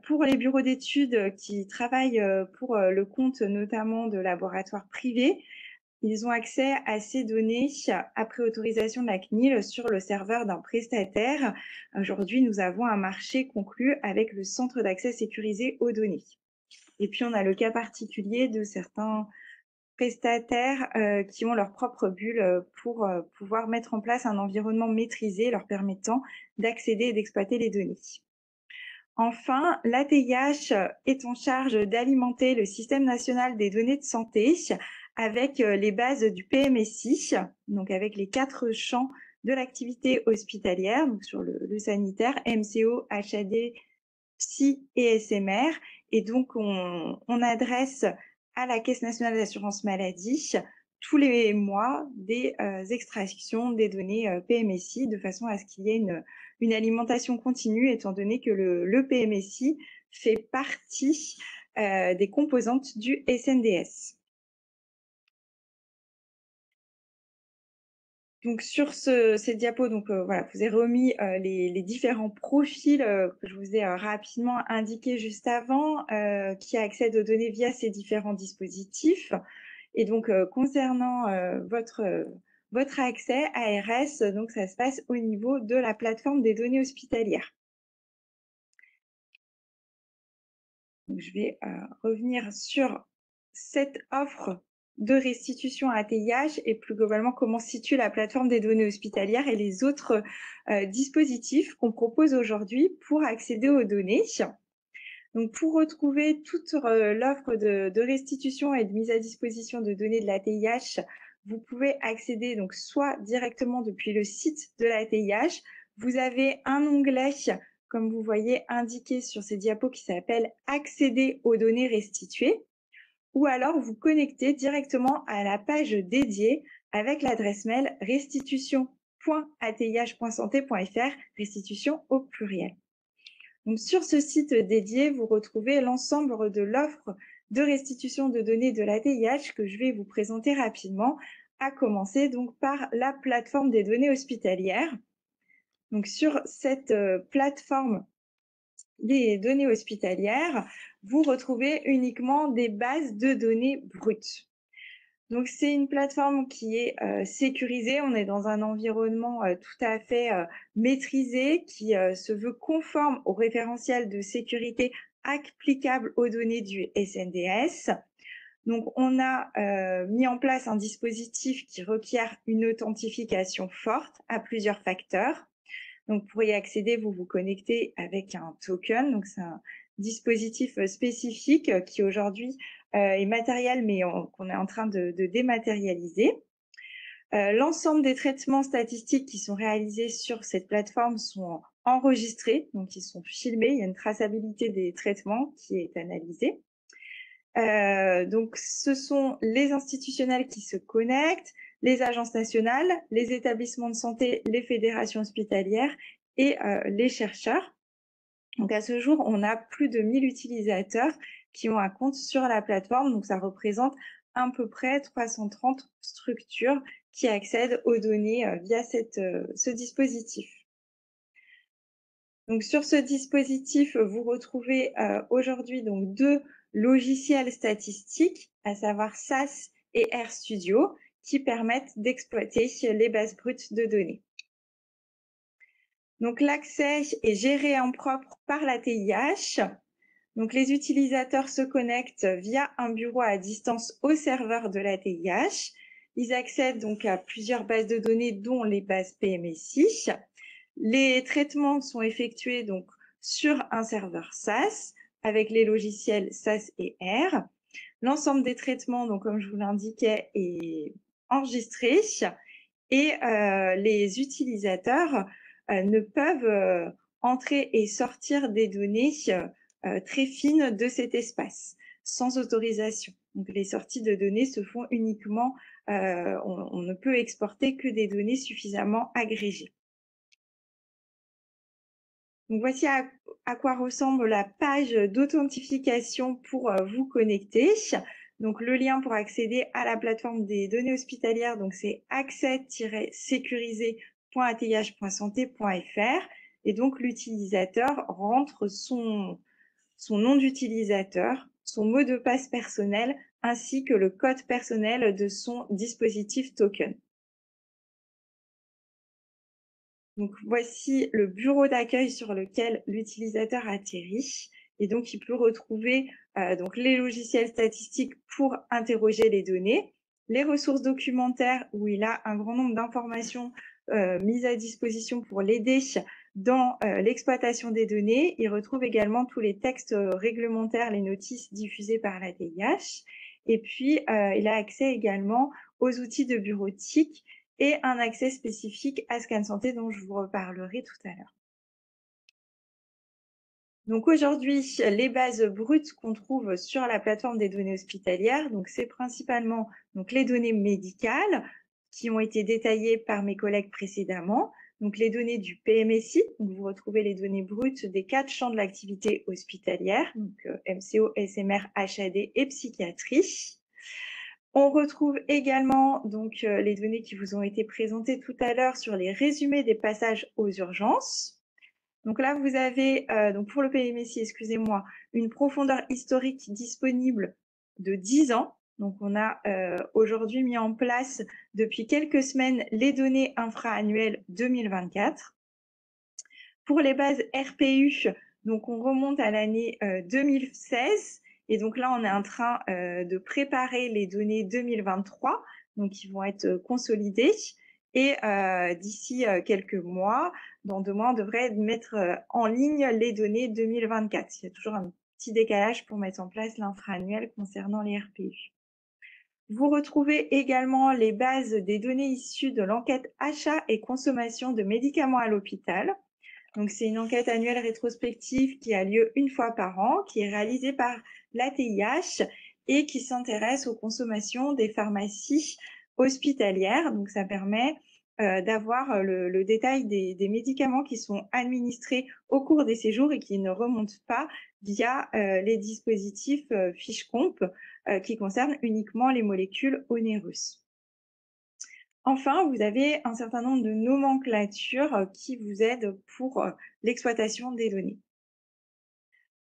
Pour les bureaux d'études qui travaillent pour le compte notamment de laboratoires privés, ils ont accès à ces données après autorisation de la CNIL sur le serveur d'un prestataire. Aujourd'hui, nous avons un marché conclu avec le Centre d'accès sécurisé aux données. Et puis, on a le cas particulier de certains prestataires qui ont leur propre bulle pour pouvoir mettre en place un environnement maîtrisé leur permettant d'accéder et d'exploiter les données. Enfin, l'ATIH est en charge d'alimenter le système national des données de santé avec les bases du PMSI, donc avec les 4 champs de l'activité hospitalière, donc sur le sanitaire, MCO, HAD, psy et SMR. Et donc, on adresse à la Caisse nationale d'assurance maladie tous les mois des extractions des données PMSI de façon à ce qu'il y ait une alimentation continue, étant donné que le PMSI fait partie des composantes du SNDS. Donc sur ces diapos, donc voilà, vous ai remis les différents profils que je vous ai rapidement indiqués juste avant, qui accèdent aux données via ces différents dispositifs. Et donc concernant votre accès ARS, donc ça se passe au niveau de la plateforme des données hospitalières. Donc, je vais revenir sur cette offre de restitution à ATIH et plus globalement comment se situe la plateforme des données hospitalières et les autres dispositifs qu'on propose aujourd'hui pour accéder aux données. Donc, pour retrouver toute l'offre de restitution et de mise à disposition de données de l'ATIH, vous pouvez accéder donc soit directement depuis le site de l'ATIH. Vous avez un onglet, comme vous voyez indiqué sur ces diapos, qui s'appelle « Accéder aux données restituées ». Ou alors vous connectez directement à la page dédiée avec l'adresse mail restitution.atih.santé.fr, restitution au pluriel. Donc, sur ce site dédié, vous retrouvez l'ensemble de l'offre de restitution de données de l'ATIH que je vais vous présenter rapidement, à commencer donc par la plateforme des données hospitalières. Donc, sur cette plateforme des données hospitalières, vous retrouvez uniquement des bases de données brutes. Donc, c'est une plateforme qui est sécurisée. On est dans un environnement tout à fait maîtrisé qui se veut conforme au référentiel de sécurité applicable aux données du SNDS. Donc, on a mis en place un dispositif qui requiert une authentification forte à plusieurs facteurs. Donc, pour y accéder, vous vous connectez avec un token. Donc, c'est un dispositif spécifique qui aujourd'hui est matériel, mais qu'on est en train de dématérialiser. L'ensemble des traitements statistiques qui sont réalisés sur cette plateforme sont enregistrés, donc ils sont filmés. Il y a une traçabilité des traitements qui est analysée. Donc, ce sont les institutionnels qui se connectent, les agences nationales, les établissements de santé, les fédérations hospitalières et les chercheurs. Donc, à ce jour, on a plus de 1000 utilisateurs qui ont un compte sur la plateforme. Donc, ça représente à peu près 330 structures qui accèdent aux données via ce dispositif. Donc, sur ce dispositif, vous retrouvez aujourd'hui donc 2 logiciels statistiques, à savoir SAS et RStudio, qui permettent d'exploiter les bases brutes de données. Donc, l'accès est géré en propre par l'ATIH. Donc, les utilisateurs se connectent via un bureau à distance au serveur de l'ATIH. Ils accèdent donc à plusieurs bases de données, dont les bases PMSI. Les traitements sont effectués donc sur un serveur SAS avec les logiciels SAS et R. L'ensemble des traitements, donc comme je vous l'indiquais, est enregistré et les utilisateurs ne peuvent entrer et sortir des données très fines de cet espace sans autorisation. Donc les sorties de données se font uniquement, on ne peut exporter que des données suffisamment agrégées. Donc voici à quoi ressemble la page d'authentification pour vous connecter. Donc le lien pour accéder à la plateforme des données hospitalières, donc c'est accès-sécurisé.atih.santé.fr et donc l'utilisateur rentre son nom d'utilisateur, son mot de passe personnel ainsi que le code personnel de son dispositif token. Donc, voici le bureau d'accueil sur lequel l'utilisateur atterrit. Et donc, il peut retrouver donc les logiciels statistiques pour interroger les données, les ressources documentaires où il a un grand nombre d'informations mises à disposition pour l'aider dans l'exploitation des données. Il retrouve également tous les textes réglementaires, les notices diffusées par l'ATIH. Et puis, il a accès également aux outils de bureautique et un accès spécifique à Scan Santé dont je vous reparlerai tout à l'heure. Donc aujourd'hui, les bases brutes qu'on trouve sur la plateforme des données hospitalières, donc c'est principalement donc les données médicales qui ont été détaillées par mes collègues précédemment, donc les données du PMSI, donc vous retrouvez les données brutes des 4 champs de l'activité hospitalière, donc MCO, SMR, HAD et psychiatrie. On retrouve également donc les données qui vous ont été présentées tout à l'heure sur les résumés des passages aux urgences. Donc là, vous avez, donc pour le PMSI, excusez-moi, une profondeur historique disponible de 10 ans. Donc on a aujourd'hui mis en place depuis quelques semaines les données infra-annuelles 2024. Pour les bases RPU, donc on remonte à l'année 2016. Et donc là, on est en train de préparer les données 2023, donc qui vont être consolidées. Et d'ici quelques mois, dans 2 mois, on devrait mettre en ligne les données 2024. Il y a toujours un petit décalage pour mettre en place l'infra-annuel concernant les RPU. Vous retrouvez également les bases des données issues de l'enquête achat et consommation de médicaments à l'hôpital. Donc, c'est une enquête annuelle rétrospective qui a lieu 1 fois par an, qui est réalisée par l'ATIH et qui s'intéresse aux consommations des pharmacies hospitalières. Donc, ça permet d'avoir le détail des médicaments qui sont administrés au cours des séjours et qui ne remontent pas via les dispositifs FicheComp qui concernent uniquement les molécules onéreuses. Enfin, vous avez un certain nombre de nomenclatures qui vous aident pour l'exploitation des données.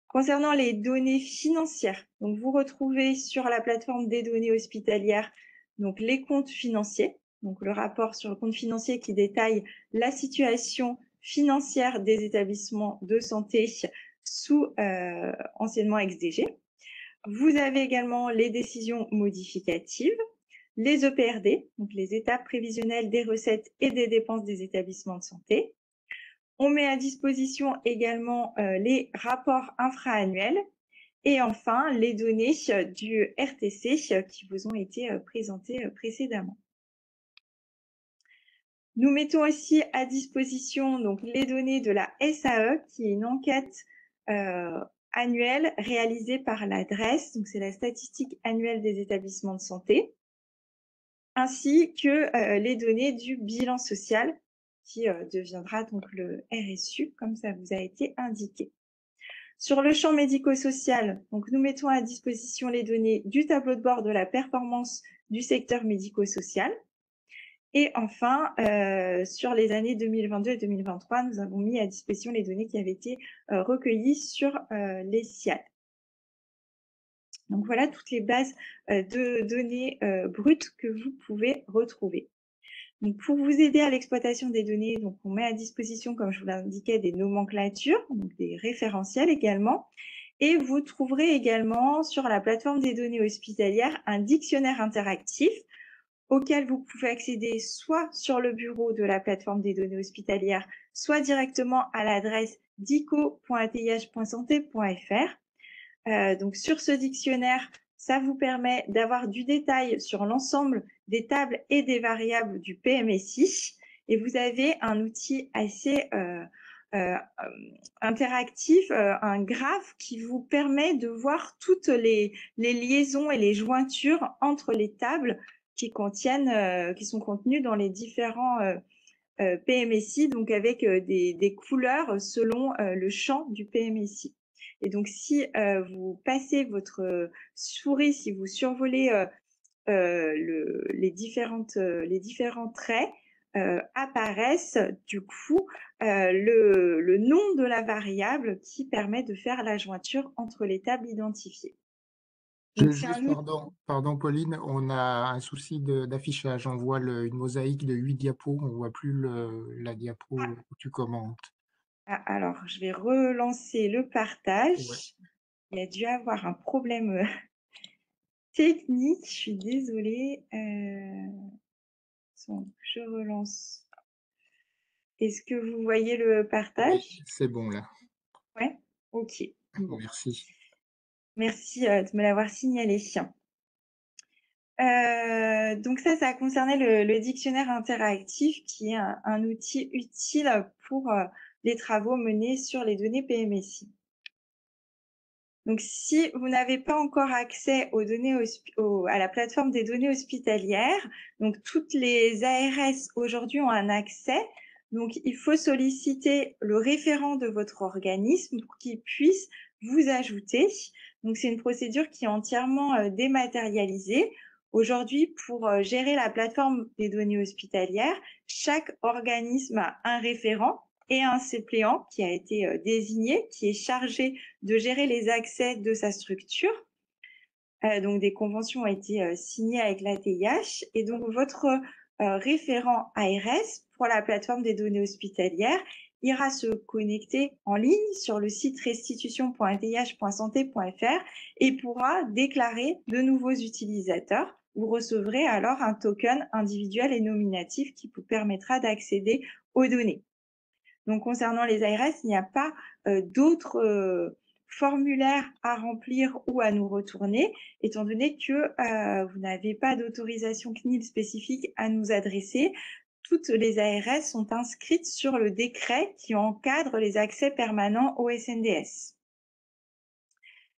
Concernant les données financières, donc vous retrouvez sur la plateforme des données hospitalières donc les comptes financiers, donc le rapport sur le compte financier qui détaille la situation financière des établissements de santé sous anciennement XDG. Vous avez également les décisions modificatives, les EPRD, donc les étapes prévisionnelles des recettes et des dépenses des établissements de santé. On met à disposition également les rapports infra-annuels et enfin les données du RTC qui vous ont été présentées précédemment. Nous mettons aussi à disposition donc les données de la SAE qui est une enquête annuelle réalisée par l'adresse, donc c'est la statistique annuelle des établissements de santé, ainsi que les données du bilan social qui deviendra donc le RSU, comme ça vous a été indiqué. Sur le champ médico-social, donc nous mettons à disposition les données du tableau de bord de la performance du secteur médico-social. Et enfin, sur les années 2022 et 2023, nous avons mis à disposition les données qui avaient été recueillies sur les SIAD. Donc voilà toutes les bases de données brutes que vous pouvez retrouver. Donc pour vous aider à l'exploitation des données, donc on met à disposition, comme je vous l'indiquais, des nomenclatures, donc des référentiels également. Et vous trouverez également sur la plateforme des données hospitalières un dictionnaire interactif auquel vous pouvez accéder soit sur le bureau de la plateforme des données hospitalières, soit directement à l'adresse dico.atih.santé.fr. Donc sur ce dictionnaire, ça vous permet d'avoir du détail sur l'ensemble des tables et des variables du PMSI. Et vous avez un outil assez interactif, un graphe qui vous permet de voir toutes les liaisons et les jointures entre les tables qui sont contenues dans les différents PMSI, donc avec des couleurs selon le champ du PMSI. Et donc, si vous passez votre souris, si vous survolez les différents traits, apparaissent du coup le nom de la variable qui permet de faire la jointure entre les tables identifiées. Donc, c'est Juste, un outil. pardon, Pauline, on a un souci d'affichage. On voit une mosaïque de 8 diapos, on voit plus la diapo où tu commentes. Ah, alors, je vais relancer le partage. Ouais. Il y a dû avoir un problème technique, je suis désolée. Donc, je relance. Est-ce que vous voyez le Oui, partage? c'est bon là. Ouais, ok. Bon, Merci. merci de me l'avoir signalé. Donc ça concernait le dictionnaire interactif, qui est un outil utile pour les travaux menés sur les données PMSI. Donc, si vous n'avez pas encore accès aux données à la plateforme des données hospitalières, donc toutes les ARS aujourd'hui ont un accès. Donc, il faut solliciter le référent de votre organisme pour qu'il puisse vous ajouter. Donc, c'est une procédure qui est entièrement dématérialisée. Aujourd'hui, pour gérer la plateforme des données hospitalières, chaque organisme a un référent et un suppléant qui a été désigné, qui est chargé de gérer les accès de sa structure. Donc, des conventions ont été signées avec l'ATIH. Et donc, votre référent ARS pour la plateforme des données hospitalières ira se connecter en ligne sur le site restitution.ath.santé.fr et pourra déclarer de nouveaux utilisateurs. Vous recevrez alors un token individuel et nominatif qui vous permettra d'accéder aux données. Donc, concernant les ARS, il n'y a pas d'autres formulaires à remplir ou à nous retourner, étant donné que vous n'avez pas d'autorisation CNIL spécifique à nous adresser. Toutes les ARS sont inscrites sur le décret qui encadre les accès permanents au SNDS.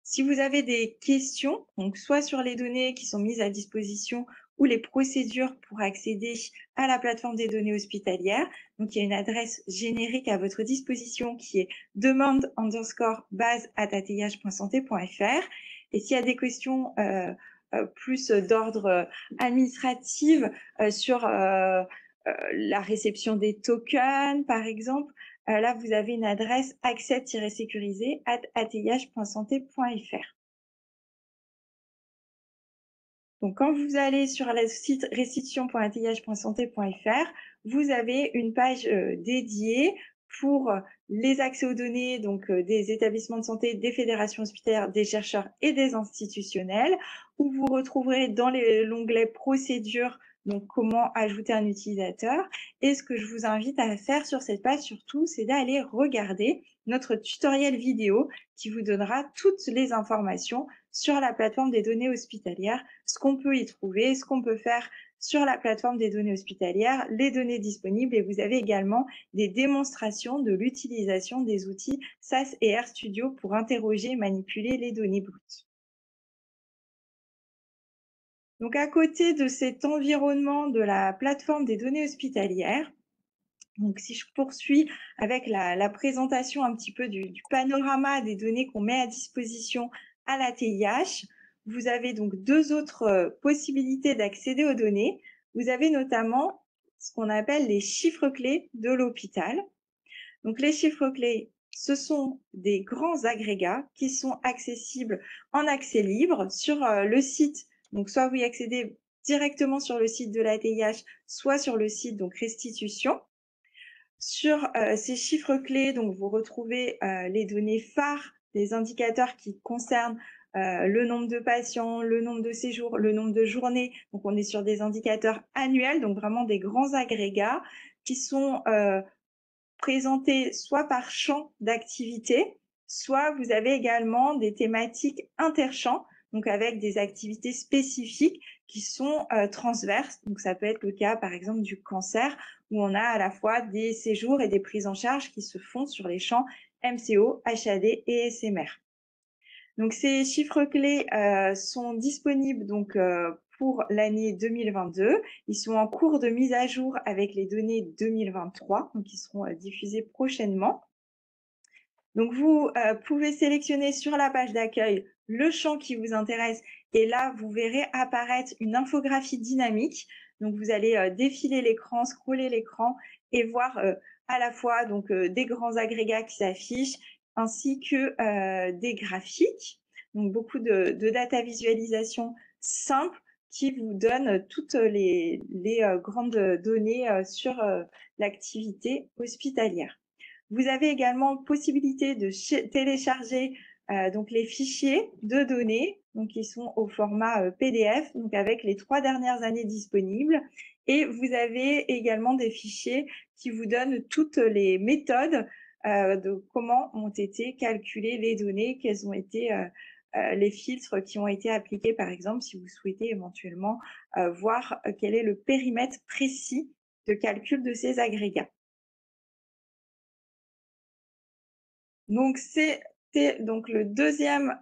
Si vous avez des questions, donc soit sur les données qui sont mises à disposition ou les procédures pour accéder à la plateforme des données hospitalières, donc il y a une adresse générique à votre disposition qui est demande_base@ath.santé.fr. Et s'il y a des questions plus d'ordre administratif sur la réception des tokens, par exemple, là, vous avez une adresse accès-sécurisé@ath.santé.fr. Donc, quand vous allez sur le site restitution.ath.santé.fr, vous avez une page dédiée pour les accès aux données, donc des établissements de santé, des fédérations hospitalières, des chercheurs et des institutionnels, où vous retrouverez dans l'onglet procédures, donc comment ajouter un utilisateur. Et ce que je vous invite à faire sur cette page surtout, c'est d'aller regarder notre tutoriel vidéo qui vous donnera toutes les informations sur la plateforme des données hospitalières, ce qu'on peut y trouver, ce qu'on peut faire sur la plateforme des données hospitalières, les données disponibles, et vous avez également des démonstrations de l'utilisation des outils SAS et RStudio pour interroger et manipuler les données brutes. Donc, à côté de cet environnement de la plateforme des données hospitalières, donc si je poursuis avec la présentation un petit peu du panorama des données qu'on met à disposition à l'ATIH, vous avez donc deux autres possibilités d'accéder aux données. Vous avez notamment ce qu'on appelle les chiffres clés de l'hôpital. Donc, les chiffres clés, ce sont des grands agrégats qui sont accessibles en accès libre sur le site. Donc, soit vous y accédez directement sur le site de l'ATIH, soit sur le site donc Restitution. Sur ces chiffres clés, donc vous retrouvez les données phares, les indicateurs qui concernent le nombre de patients, le nombre de séjours, le nombre de journées. Donc, on est sur des indicateurs annuels, donc vraiment des grands agrégats qui sont présentés soit par champ d'activité, soit vous avez également des thématiques interchamps, donc avec des activités spécifiques qui sont transverses. Donc, ça peut être le cas, par exemple, du cancer, où on a à la fois des séjours et des prises en charge qui se font sur les champs MCO, HAD et SMR. Donc, ces chiffres clés sont disponibles donc pour l'année 2022. Ils sont en cours de mise à jour avec les données 2023, donc ils seront diffusés prochainement. Donc, vous pouvez sélectionner sur la page d'accueil le champ qui vous intéresse et là, vous verrez apparaître une infographie dynamique. Donc, vous allez défiler l'écran, scroller l'écran et voir à la fois donc des grands agrégats qui s'affichent ainsi que des graphiques. Donc, beaucoup de data visualisation simple qui vous donne toutes les grandes données sur l'activité hospitalière. Vous avez également possibilité de télécharger donc les fichiers de données, donc qui sont au format PDF, donc avec les 3 dernières années disponibles. Et vous avez également des fichiers qui vous donnent toutes les méthodes de comment ont été calculées les données, quels ont été les filtres qui ont été appliqués, par exemple, si vous souhaitez éventuellement voir quel est le périmètre précis de calcul de ces agrégats. Donc, c'était donc la deuxième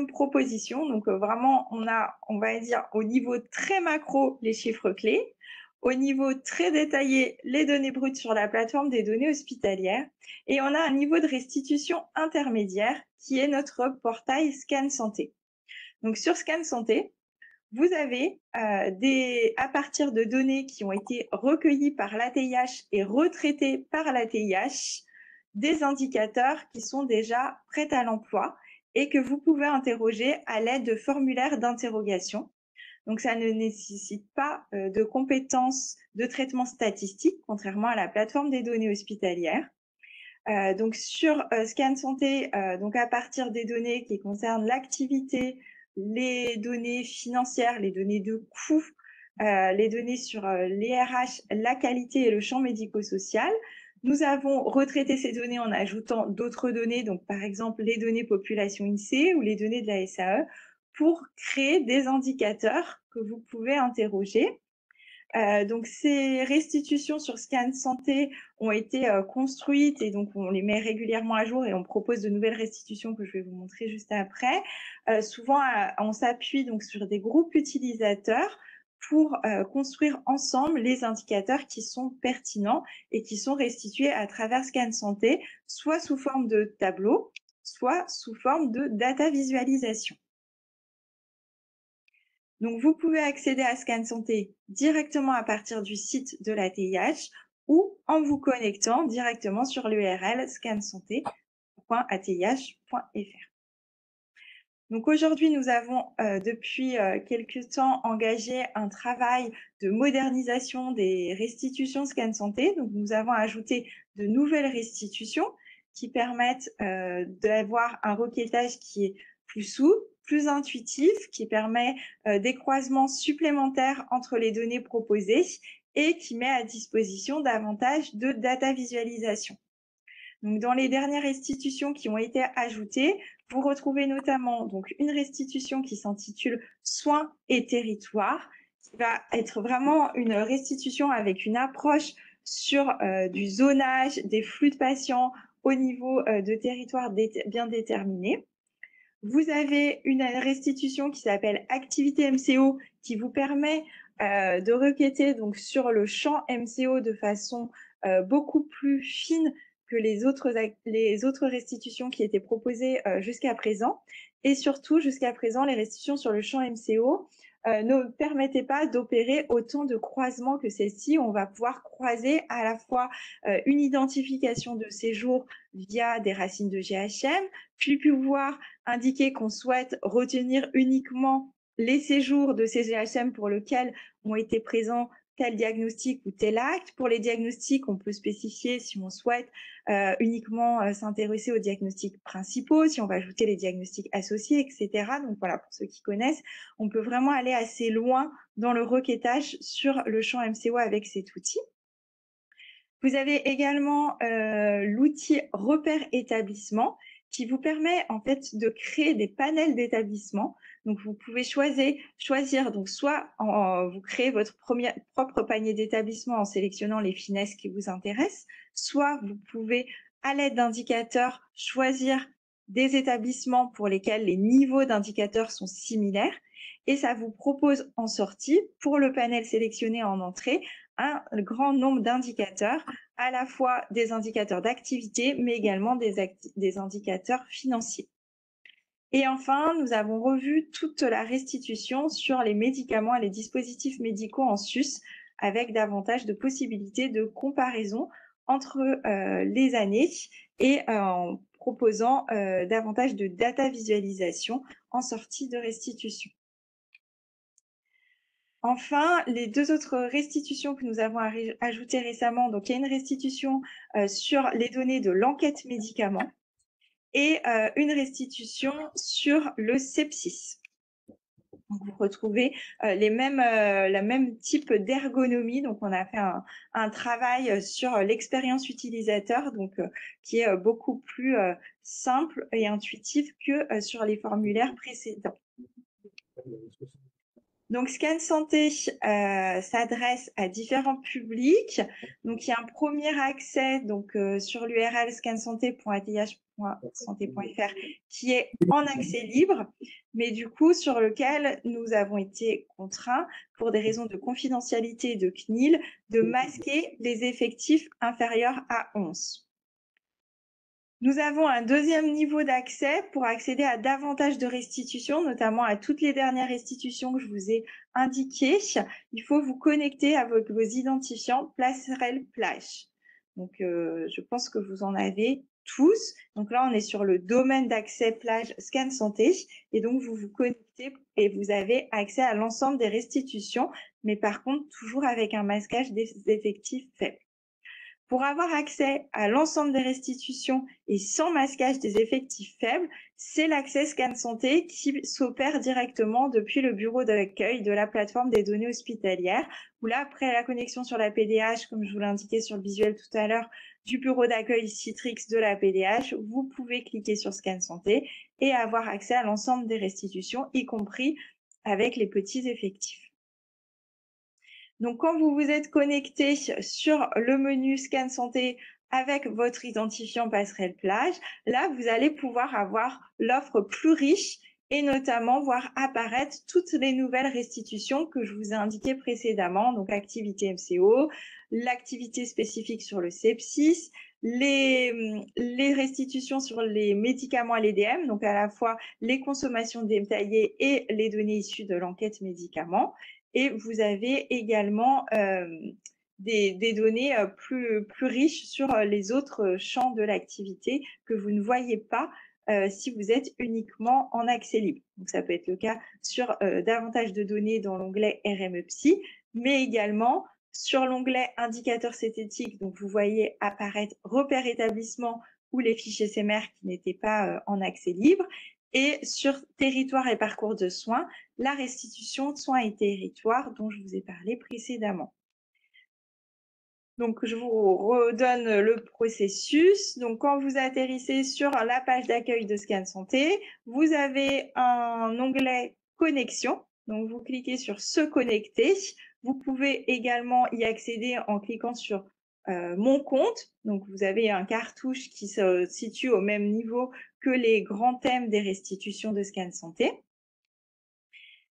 proposition. Donc, vraiment, on va dire, au niveau très macro, les chiffres clés. Au niveau très détaillé, les données brutes sur la plateforme des données hospitalières. Et on a un niveau de restitution intermédiaire qui est notre portail Scan Santé. Donc, sur Scan Santé, vous avez à partir de données qui ont été recueillies par l'ATIH et retraitées par l'ATIH, des indicateurs qui sont déjà prêts à l'emploi et que vous pouvez interroger à l'aide de formulaires d'interrogation. Donc, ça ne nécessite pas de compétences de traitement statistique, contrairement à la plateforme des données hospitalières. Donc, sur Scan Santé, donc à partir des données qui concernent l'activité, les données financières, les données de coûts, les données sur les RH, la qualité et le champ médico-social, nous avons retraité ces données en ajoutant d'autres données, donc par exemple les données population INSEE ou les données de la SAE, pour créer des indicateurs que vous pouvez interroger. Donc, ces restitutions sur Scan Santé ont été construites et donc on les met régulièrement à jour et on propose de nouvelles restitutions que je vais vous montrer juste après. Souvent, on s'appuie donc sur des groupes utilisateurs pour construire ensemble les indicateurs qui sont pertinents et qui sont restitués à travers Scan Santé, soit sous forme de tableau, soit sous forme de data visualisation. Donc, vous pouvez accéder à Scan Santé directement à partir du site de l'ATIH ou en vous connectant directement sur l'URL scansanté.atih.fr. Donc, aujourd'hui, nous avons depuis quelques temps engagé un travail de modernisation des restitutions Scan Santé. Donc, nous avons ajouté de nouvelles restitutions qui permettent d'avoir un requêtage qui est plus souple, plus intuitif, qui permet des croisements supplémentaires entre les données proposées et qui met à disposition davantage de data visualisation. Donc, dans les dernières restitutions qui ont été ajoutées, vous retrouvez notamment donc une restitution qui s'intitule Soins et territoires, qui va être vraiment une restitution avec une approche sur du zonage, des flux de patients au niveau de territoires bien déterminés. Vous avez une restitution qui s'appelle Activité MCO qui vous permet de requêter donc sur le champ MCO de façon beaucoup plus fine que les autres restitutions qui étaient proposées jusqu'à présent. Et surtout, jusqu'à présent, les restitutions sur le champ MCO ne permettaient pas d'opérer autant de croisements que celle-ci. On va pouvoir croiser à la fois une identification de séjour via des racines de GHM, puis pouvoir indiquer qu'on souhaite retenir uniquement les séjours de ces GHM pour lesquels ont été présents tel diagnostic ou tel acte. Pour les diagnostics, on peut spécifier si on souhaite uniquement s'intéresser aux diagnostics principaux, si on va ajouter les diagnostics associés, etc. Donc voilà, pour ceux qui connaissent, on peut vraiment aller assez loin dans le requêtage sur le champ MCO avec cet outil. Vous avez également l'outil repère établissement qui vous permet en fait de créer des panels d'établissements. Donc, vous pouvez choisir donc soit vous créez votre propre panier d'établissement en sélectionnant les finesses qui vous intéressent, soit vous pouvez, à l'aide d'indicateurs, choisir des établissements pour lesquels les niveaux d'indicateurs sont similaires. Et ça vous propose en sortie, pour le panel sélectionné en entrée, un grand nombre d'indicateurs, à la fois des indicateurs d'activité, mais également des indicateurs financiers. Et enfin, nous avons revu toute la restitution sur les médicaments et les dispositifs médicaux en sus, avec davantage de possibilités de comparaison entre les années et en proposant davantage de data visualisation en sortie de restitution. Enfin, les deux autres restitutions que nous avons ajoutées récemment, donc il y a une restitution sur les données de l'enquête médicaments et une restitution sur le sepsis. Donc, vous retrouvez la même type d'ergonomie. Donc, on a fait un travail sur l'expérience utilisateur, donc qui est beaucoup plus simple et intuitif que sur les formulaires précédents. Donc, Scan Santé s'adresse à différents publics. Donc, il y a un premier accès donc sur l'URL scansanté.ath.santé.fr qui est en accès libre, mais du coup sur lequel nous avons été contraints, pour des raisons de confidentialité de CNIL, de masquer les effectifs inférieurs à 11. Nous avons un deuxième niveau d'accès pour accéder à davantage de restitutions, notamment à toutes les dernières restitutions que je vous ai indiquées. Il faut vous connecter avec vos identifiants passerelle plage. Donc, je pense que vous en avez tous. Donc là, on est sur le domaine d'accès plage Scan Santé. Et donc, vous vous connectez et vous avez accès à l'ensemble des restitutions, mais par contre, toujours avec un masquage des effectifs faibles. Pour avoir accès à l'ensemble des restitutions et sans masquage des effectifs faibles, c'est l'accès Scan Santé qui s'opère directement depuis le bureau d'accueil de la plateforme des données hospitalières, où là, après la connexion sur la PDH, comme je vous l'indiquais sur le visuel tout à l'heure, du bureau d'accueil Citrix de la PDH, vous pouvez cliquer sur Scan Santé et avoir accès à l'ensemble des restitutions, y compris avec les petits effectifs. Donc, quand vous vous êtes connecté sur le menu Scan Santé avec votre identifiant passerelle plage, là, vous allez pouvoir avoir l'offre plus riche et notamment voir apparaître toutes les nouvelles restitutions que je vous ai indiquées précédemment, donc activité MCO, l'activité spécifique sur le sepsis, les restitutions sur les médicaments à l'EDM, donc à la fois les consommations détaillées et les données issues de l'enquête médicaments. Et vous avez également des données plus riches sur les autres champs de l'activité que vous ne voyez pas si vous êtes uniquement en accès libre. Donc, ça peut être le cas sur davantage de données dans l'onglet RME-Psy, mais également sur l'onglet indicateurs synthétiques. Donc, vous voyez apparaître repères établissement ou les fichiers CMR qui n'étaient pas en accès libre. Et sur territoire et parcours de soins, la restitution de soins et territoires dont je vous ai parlé précédemment. Donc, je vous redonne le processus. Donc, quand vous atterrissez sur la page d'accueil de Scan Santé, vous avez un onglet Connexion. Donc, vous cliquez sur Se connecter. Vous pouvez également y accéder en cliquant sur Mon compte. Donc, vous avez un cartouche qui se situe au même niveau que les grands thèmes des restitutions de Scan Santé.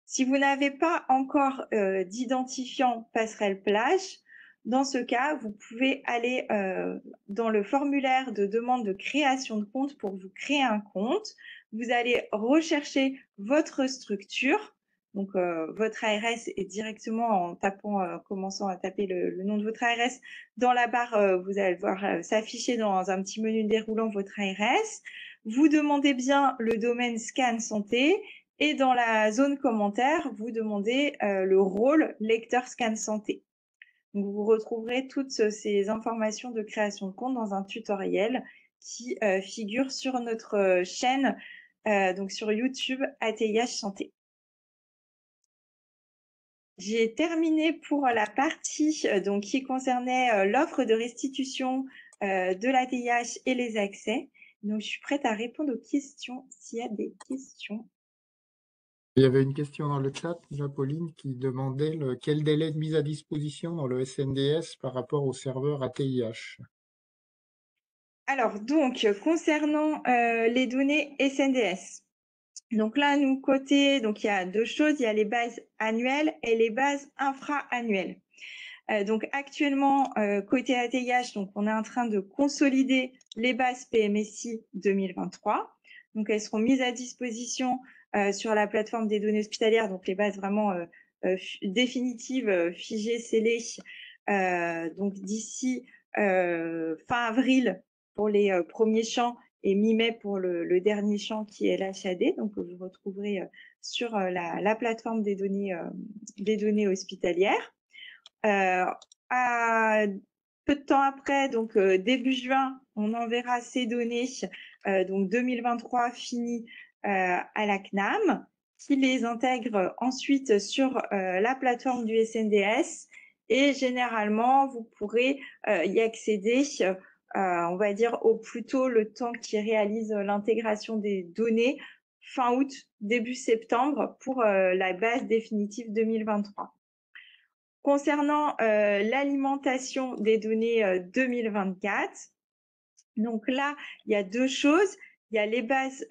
Si vous n'avez pas encore d'identifiant passerelle plage, dans ce cas, vous pouvez aller dans le formulaire de demande de création de compte pour vous créer un compte. Vous allez rechercher votre structure. Donc, votre ARS est directement en tapant, commençant à taper le nom de votre ARS. Dans la barre, vous allez voir s'afficher dans un petit menu déroulant votre ARS. Vous demandez bien le domaine Scan Santé. Et dans la zone commentaire, vous demandez le rôle lecteur Scan Santé. Donc, vous retrouverez toutes ces informations de création de compte dans un tutoriel qui figure sur notre chaîne, donc sur YouTube ATIH Santé. J'ai terminé pour la partie donc, qui concernait l'offre de restitution de l'ATIH et les accès. Donc, je suis prête à répondre aux questions s'il y a des questions. Il y avait une question dans le chat, Pauline, qui demandait quel délai de mise à disposition dans le SNDS par rapport au serveur ATIH. Alors, donc, concernant les données SNDS, donc là, nous, côté, donc il y a deux choses, il y a les bases annuelles et les bases infra-annuelles. Donc, actuellement, côté ATIH, donc, on est en train de consolider les bases PMSI 2023. Donc, elles seront mises à disposition sur la plateforme des données hospitalières, donc les bases vraiment définitives, figées, scellées, donc d'ici fin avril pour les premiers champs et mi-mai pour le dernier champ qui est l'HAD, donc que vous retrouverez sur la plateforme des données hospitalières. Peu de temps après, donc début juin, on enverra ces données, donc 2023 fini à la CNAM, qui les intègre ensuite sur la plateforme du SNDS, et généralement, vous pourrez y accéder, on va dire au plus tôt le temps qui réalise l'intégration des données, fin août, début septembre, pour la base définitive 2023. Concernant l'alimentation des données 2024, donc là, il y a deux choses. Il y a les bases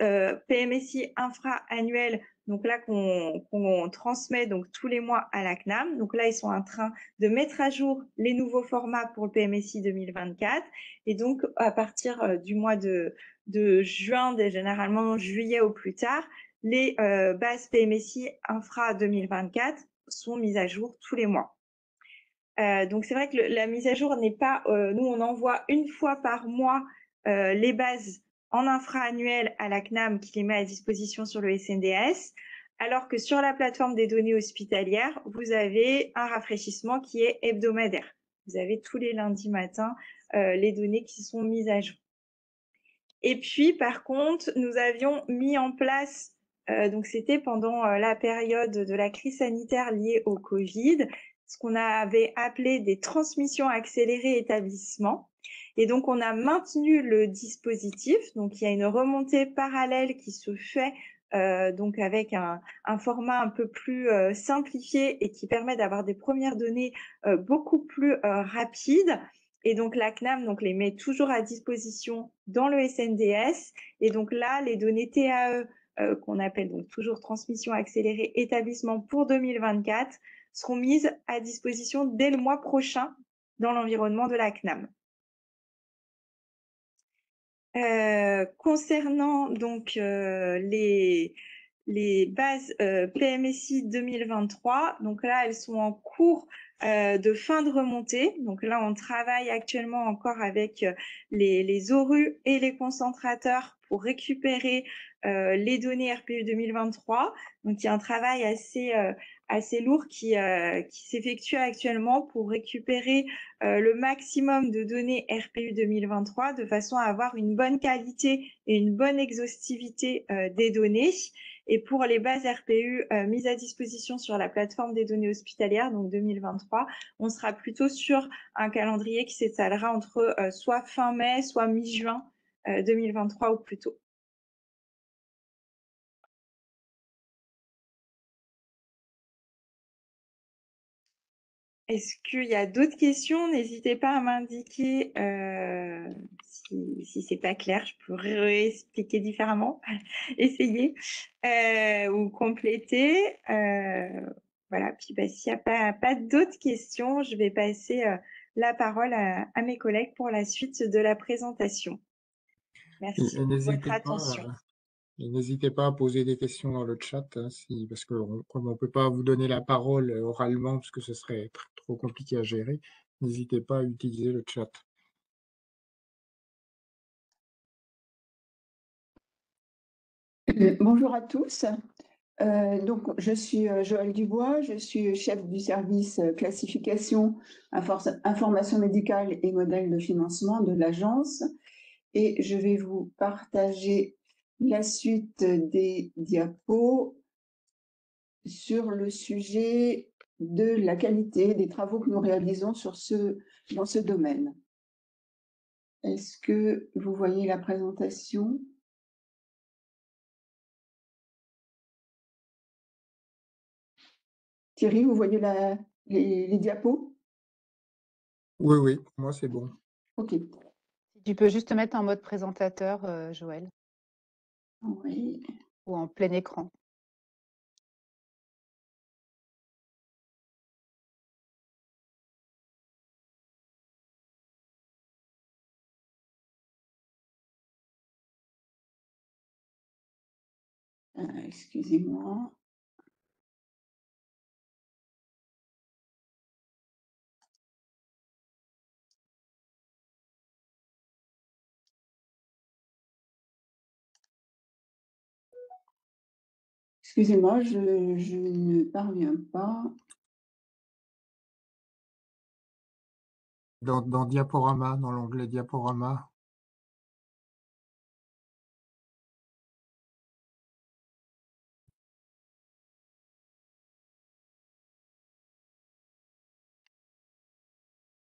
PMSI infra-annuelles, donc là qu'on transmet donc tous les mois à la CNAM. Donc là, ils sont en train de mettre à jour les nouveaux formats pour le PMSI 2024. Et donc, à partir du mois de juin, généralement juillet au plus tard, les bases PMSI infra 2024 sont mises à jour tous les mois. Donc c'est vrai que la mise à jour n'est pas, nous on envoie une fois par mois les bases en infra-annuel à la CNAM qui les met à disposition sur le SNDS, alors que sur la plateforme des données hospitalières, vous avez un rafraîchissement qui est hebdomadaire. Vous avez tous les lundis matins les données qui sont mises à jour. Et puis par contre, nous avions mis en place, donc c'était pendant la période de la crise sanitaire liée au Covid, ce qu'on avait appelé des transmissions accélérées établissements. Et donc, on a maintenu le dispositif. Donc, il y a une remontée parallèle qui se fait donc avec un format un peu plus simplifié et qui permet d'avoir des premières données beaucoup plus rapides. Et donc, la CNAM donc, les met toujours à disposition dans le SNDS. Et donc là, les données TAE qu'on appelle donc toujours transmission accélérée établissement pour 2024 seront mises à disposition dès le mois prochain dans l'environnement de la CNAM. Concernant donc les bases PMSI 2023, donc là elles sont en cours de fin de remontée. Donc là on travaille actuellement encore avec les ORU et les concentrateurs pour récupérer les données RPU 2023. Donc il y a un travail assez lourd qui s'effectue actuellement pour récupérer le maximum de données RPU 2023 de façon à avoir une bonne qualité et une bonne exhaustivité des données. Et pour les bases RPU mises à disposition sur la plateforme des données hospitalières, donc 2023, on sera plutôt sur un calendrier qui s'étalera entre soit fin mai, soit mi-juin 2023 ou plus tôt. Est-ce qu'il y a d'autres questions? N'hésitez pas à m'indiquer si c'est pas clair, je peux réexpliquer différemment, essayer ou compléter. Voilà, puis bah, s'il n'y a pas d'autres questions, je vais passer la parole à mes collègues pour la suite de la présentation. Merci pour votre attention. Et n'hésitez pas à poser des questions dans le chat, hein, parce que comme on ne peut pas vous donner la parole oralement, parce que ce serait trop compliqué à gérer, n'hésitez pas à utiliser le chat. Bonjour à tous. Donc, je suis Joëlle Dubois, je suis chef du service classification, information médicale et modèle de financement de l'agence. Et je vais vous partager la suite des diapos sur le sujet de la qualité des travaux que nous réalisons dans ce domaine. Est-ce que vous voyez la présentation ? Thierry, vous voyez les diapos? Oui, oui, moi c'est bon. Ok. Tu peux juste te mettre en mode présentateur, Joël, Oui. ou en plein écran. Excusez-moi. Excusez-moi, je ne parviens pas. Dans Diaporama, dans l'onglet Diaporama.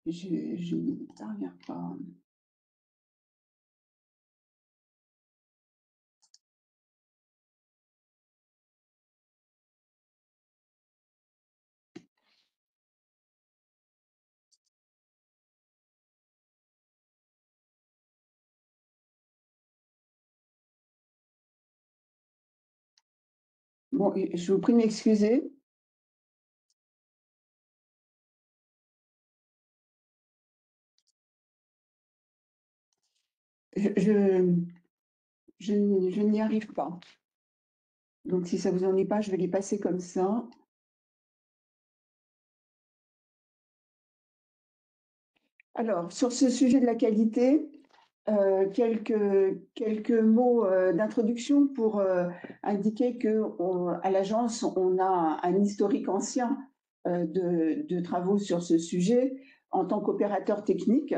Je ne parviens pas. Bon, je vous prie de m'excuser. Je n'y arrive pas. Donc, si ça vous ennuie pas, je vais les passer comme ça. Alors, sur ce sujet de la qualité, quelques mots d'introduction pour indiquer qu'à l'agence, on a un historique ancien de travaux sur ce sujet en tant qu'opérateur technique,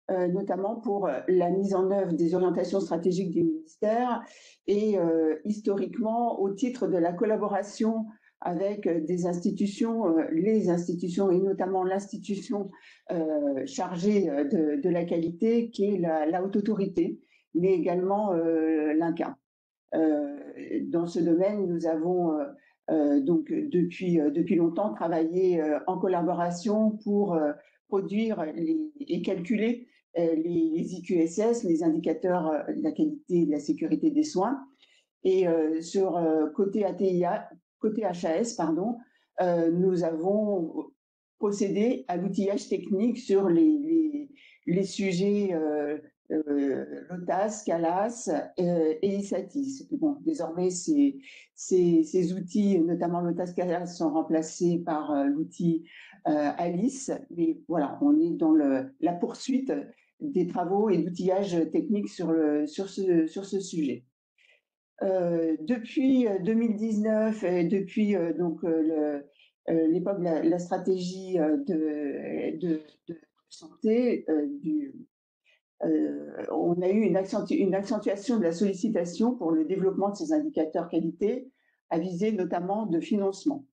notamment pour la mise en œuvre des orientations stratégiques du ministère et historiquement au titre de la collaboration avec des institutions, les institutions et notamment l'institution chargée de la qualité qui est la Haute Autorité, mais également l'INCa. Dans ce domaine, nous avons donc depuis longtemps travaillé en collaboration pour produire et calculer les IQSS, les indicateurs de la qualité et de la sécurité des soins. Et sur côté HAS, pardon, nous avons procédé à l'outillage technique sur les sujets LOTAS, CALAS et ISATIS. Bon, désormais, ces outils, notamment LOTAS, CALAS, sont remplacés par l'outil ALICE. Mais voilà, on est dans la poursuite des travaux et d'outillage technique sur ce sujet. Depuis 2019 et depuis donc l'époque de la stratégie de santé, on a eu une accentuation de la sollicitation pour le développement de ces indicateurs qualité à visée notamment de financement.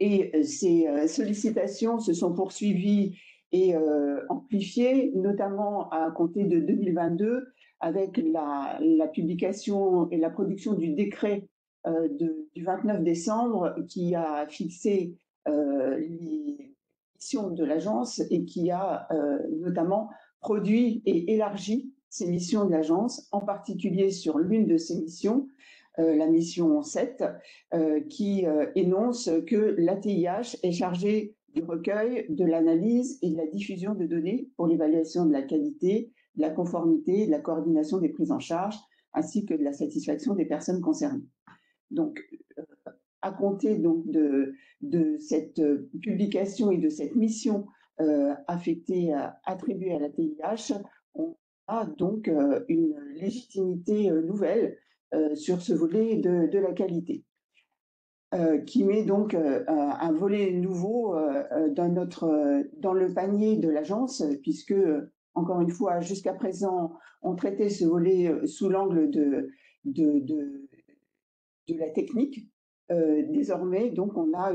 Et ces sollicitations se sont poursuivies et amplifiées, notamment à compter de 2022, avec la publication et la production du décret du 29 décembre qui a fixé les missions de l'agence et qui a notamment produit et élargi ces missions de l'agence, en particulier sur l'une de ces missions, la mission 7, qui énonce que l'ATIH est chargée du recueil, de l'analyse et de la diffusion de données pour l'évaluation de la qualité, de la conformité, de la coordination des prises en charge, ainsi que de la satisfaction des personnes concernées. Donc, à compter donc de cette publication et de cette mission attribuée à l'ATIH, on a donc une légitimité nouvelle sur ce volet de la qualité, qui met donc un volet nouveau dans le panier de l'agence, puisque, encore une fois, jusqu'à présent, on traitait ce volet sous l'angle de la technique. Désormais, donc, on a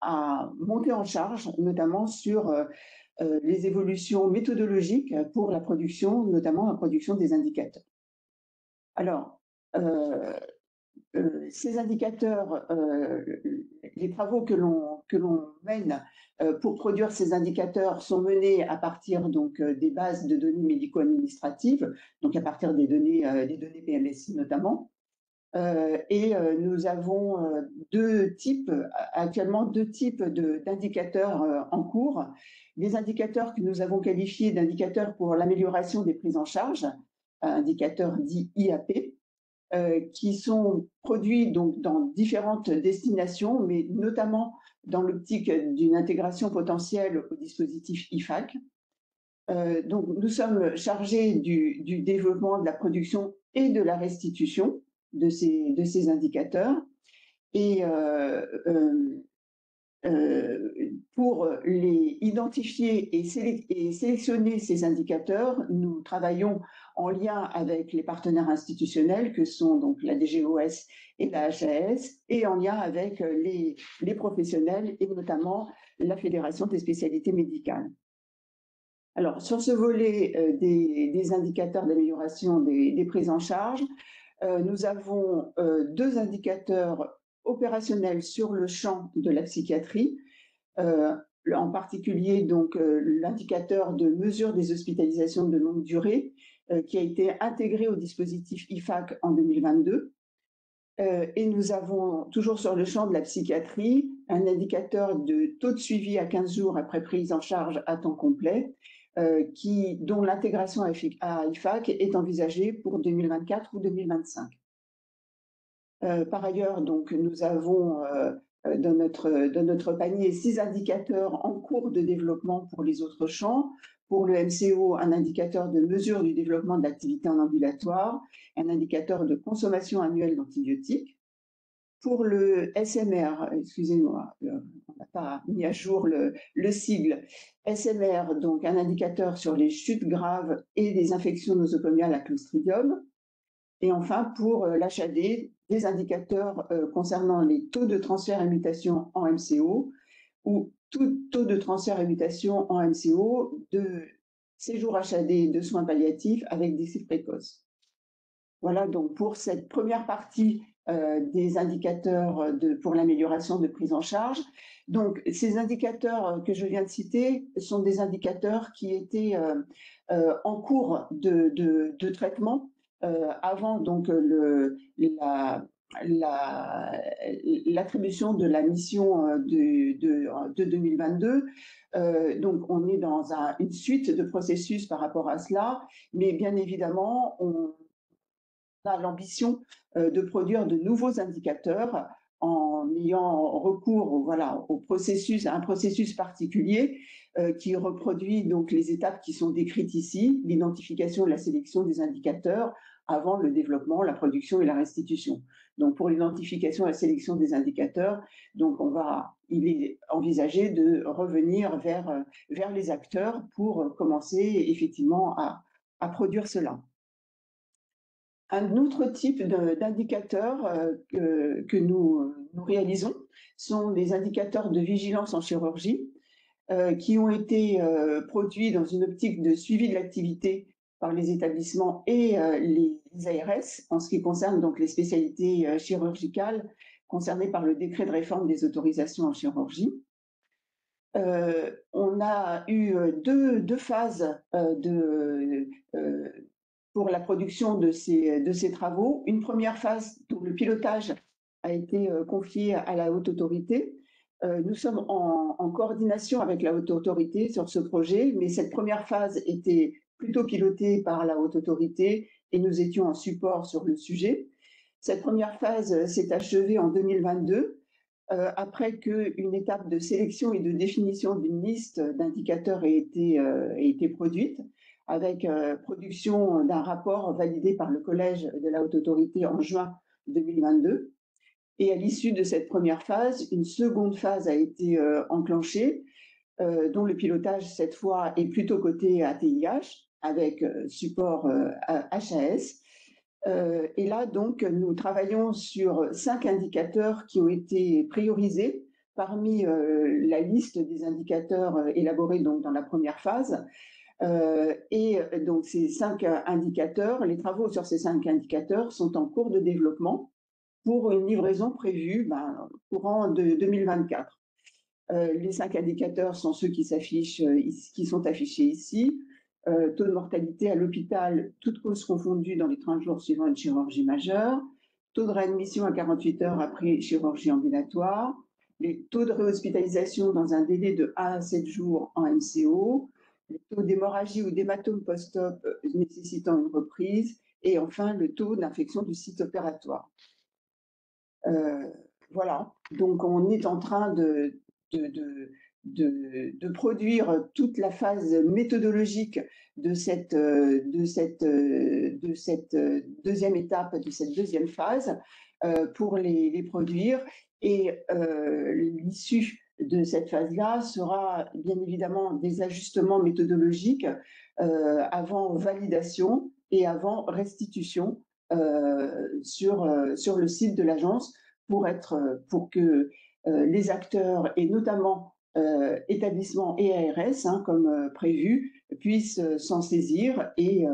à monter en charge, notamment sur les évolutions méthodologiques pour la production, notamment la production des indicateurs. Alors, ces indicateurs, les travaux que l'on mène pour produire ces indicateurs sont menés à partir donc des bases de données médico-administratives, donc à partir des données PMSI notamment. Et nous avons actuellement deux types d'indicateurs en cours. Les indicateurs que nous avons qualifiés d'indicateurs pour l'amélioration des prises en charge, indicateurs dits IAP, qui sont produits donc dans différentes destinations, mais notamment dans l'optique d'une intégration potentielle au dispositif IFAC. Donc, nous sommes chargés du développement, de la production et de la restitution de ces indicateurs. Et pour les identifier et sélectionner ces indicateurs, nous travaillons en lien avec les partenaires institutionnels que sont donc la DGOS et la HAS, et en lien avec les professionnels et notamment la Fédération des spécialités médicales. Alors, sur ce volet des indicateurs d'amélioration des prises en charge, nous avons 2 indicateurs opérationnels sur le champ de la psychiatrie, en particulier donc l'indicateur de mesure des hospitalisations de longue durée qui a été intégré au dispositif IFAC en 2022. Et nous avons toujours sur le champ de la psychiatrie un indicateur de taux de suivi à 15 jours après prise en charge à temps complet, dont l'intégration à IFAC est envisagée pour 2024 ou 2025. Par ailleurs, donc, nous avons dans notre panier 6 indicateurs en cours de développement pour les autres champs. Pour le MCO, un indicateur de mesure du développement de l'activité en ambulatoire, un indicateur de consommation annuelle d'antibiotiques. Pour le SMR, excusez-moi, on n'a pas mis à jour le sigle, SMR, donc un indicateur sur les chutes graves et des infections nosocomiales à Clostridium. Et enfin, pour l'HAD, des indicateurs concernant les taux de transfert et mutation en MCO ou tout taux de transfert et mutation en MCO de séjour HAD de soins palliatifs avec décès précoce. Voilà donc pour cette première partie des indicateurs pour l'amélioration de prise en charge. Donc ces indicateurs que je viens de citer sont des indicateurs qui étaient en cours de traitement avant donc l'attribution de la mission de 2022. Donc, on est dans une suite de processus par rapport à cela, mais bien évidemment, on a l'ambition de produire de nouveaux indicateurs en ayant recours au processus, à un processus particulier qui reproduit donc les étapes qui sont décrites ici, l'identification et la sélection des indicateurs avant le développement, la production et la restitution. Donc pour l'identification et la sélection des indicateurs, donc il est envisagé de revenir vers les acteurs pour commencer effectivement à produire cela. Un autre type d'indicateurs que nous réalisons sont les indicateurs de vigilance en chirurgie qui ont été produits dans une optique de suivi de l'activité par les établissements et les ARS en ce qui concerne donc les spécialités chirurgicales concernées par le décret de réforme des autorisations en chirurgie. On a eu deux phases pour la production de ces travaux. Une première phase dont le pilotage a été confié à la haute autorité. Nous sommes en coordination avec la haute autorité sur ce projet, mais cette première phase était plutôt pilotée par la haute autorité et nous étions en support sur le sujet. Cette première phase s'est achevée en 2022, après qu'une étape de sélection et de définition d'une liste d'indicateurs ait été produite, avec production d'un rapport validé par le collège de la haute autorité en juin 2022. Et à l'issue de cette première phase, une seconde phase a été enclenchée, dont le pilotage, cette fois, est plutôt côté ATIH, avec support HAS. Et là, donc, nous travaillons sur 5 indicateurs qui ont été priorisés parmi la liste des indicateurs élaborés donc, dans la première phase. Et donc, ces 5 indicateurs, les travaux sur ces 5 indicateurs sont en cours de développement pour une livraison prévue courant de 2024. Les 5 indicateurs sont ceux qui sont affichés ici. Taux de mortalité à l'hôpital, toutes causes confondues dans les 30 jours suivant une chirurgie majeure. Taux de réadmission à 48 heures après chirurgie ambulatoire. Les taux de réhospitalisation dans un délai de 1 à 7 jours en MCO. Les taux d'hémorragie ou d'hématome post-op nécessitant une reprise. Et enfin, le taux d'infection du site opératoire. Voilà, donc on est en train de produire toute la phase méthodologique de cette deuxième étape, de cette deuxième phase pour les produire. Et l'issue de cette phase-là sera bien évidemment des ajustements méthodologiques avant validation et avant restitution sur le site de l'agence pour que les acteurs, et notamment établissements et ARS, hein, comme prévu, puissent s'en saisir et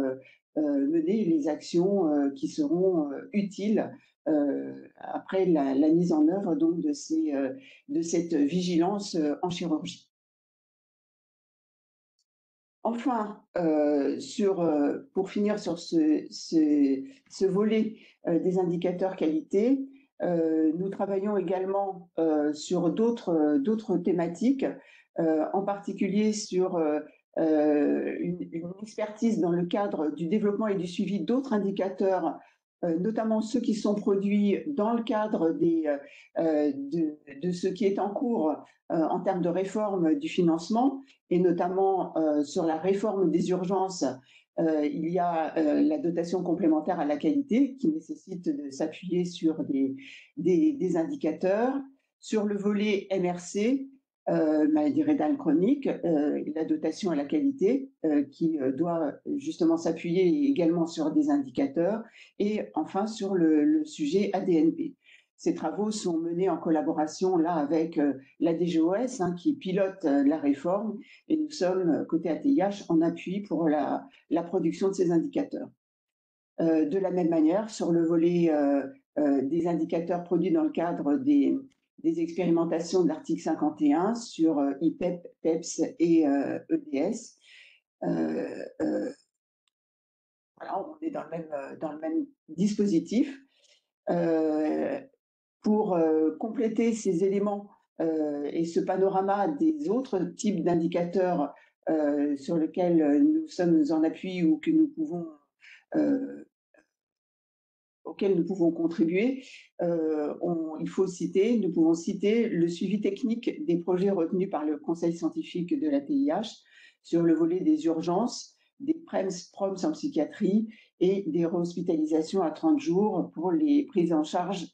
mener les actions qui seront utiles après la mise en œuvre donc de cette vigilance en chirurgie. Enfin, pour finir sur ce volet des indicateurs qualité, nous travaillons également sur d'autres thématiques, en particulier sur une expertise dans le cadre du développement et du suivi d'autres indicateurs, notamment ceux qui sont produits dans le cadre de ce qui est en cours en termes de réforme du financement, et notamment sur la réforme des urgences. Il y a la dotation complémentaire à la qualité qui nécessite de s'appuyer sur des indicateurs. Sur le volet MRC, maladie rénale chronique, la dotation à la qualité qui doit justement s'appuyer également sur des indicateurs, et enfin sur le sujet ADNP. Ces travaux sont menés en collaboration là avec la DGOS qui pilote la réforme, et nous sommes côté ATIH en appui pour la production de ces indicateurs. De la même manière, sur le volet des indicateurs produits dans le cadre des expérimentations de l'article 51 sur IPEP, PEPS et EDS, voilà, on est dans le même dispositif. Pour compléter ces éléments et ce panorama des autres types d'indicateurs sur lesquels nous sommes en appui ou que nous pouvons auxquels nous pouvons contribuer, nous pouvons citer le suivi technique des projets retenus par le Conseil scientifique de la TIH sur le volet des urgences, des PROMS en psychiatrie et des réhospitalisations à 30 jours pour les prises en charge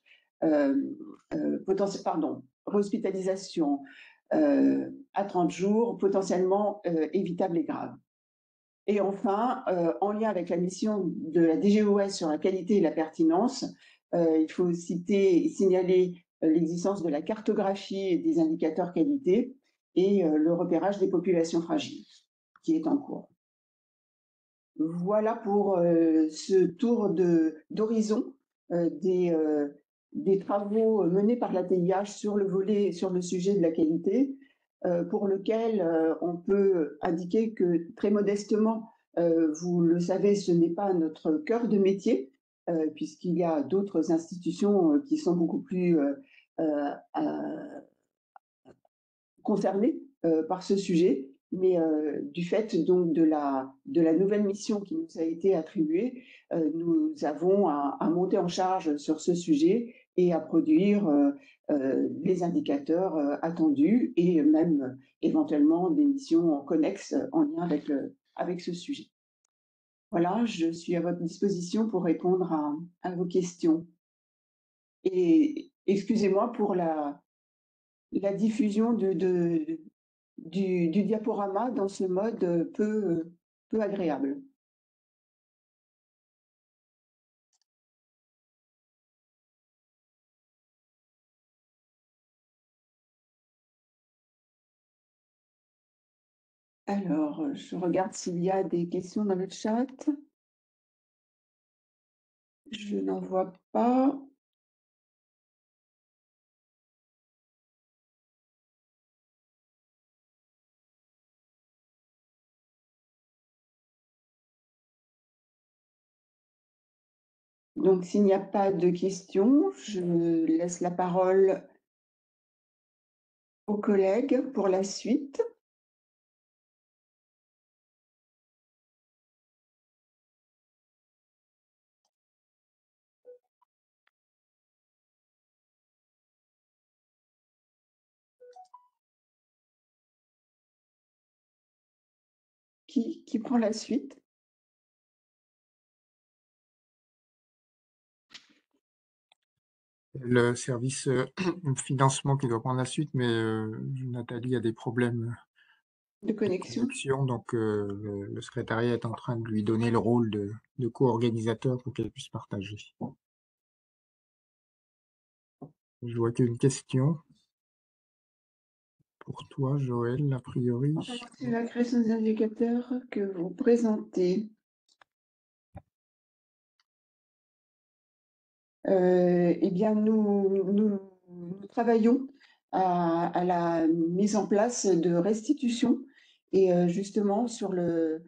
réhospitalisation à 30 jours potentiellement évitables et graves. Et enfin, en lien avec la mission de la DGOS sur la qualité et la pertinence, il faut signaler l'existence de la cartographie des indicateurs qualité et le repérage des populations fragiles qui est en cours. Voilà pour ce tour d'horizon des travaux menés par la TIH sur le sujet de la qualité, pour lequel on peut indiquer que très modestement, vous le savez, ce n'est pas notre cœur de métier, puisqu'il y a d'autres institutions qui sont beaucoup plus concernées par ce sujet. Mais du fait donc de la nouvelle mission qui nous a été attribuée, nous avons à monter en charge sur ce sujet et à produire les indicateurs attendus, et même éventuellement des missions connexes en lien avec ce sujet. Voilà, je suis à votre disposition pour répondre à vos questions. Et excusez-moi pour la diffusion du diaporama dans ce mode peu agréable. Alors, je regarde s'il y a des questions dans le chat. Je n'en vois pas. Donc, s'il n'y a pas de questions, je laisse la parole aux collègues pour la suite. Qui prend la suite? le service financement qui doit prendre la suite, mais Nathalie a des problèmes De de connexion. connexion, donc le secrétariat est en train de lui donner le rôle de co-organisateur pour qu'elle puisse partager. Je vois qu'une question pour toi, Joël, a priori. C'est la création des indicateurs que vous présentez. Eh bien, nous travaillons à la mise en place de restitution et justement sur le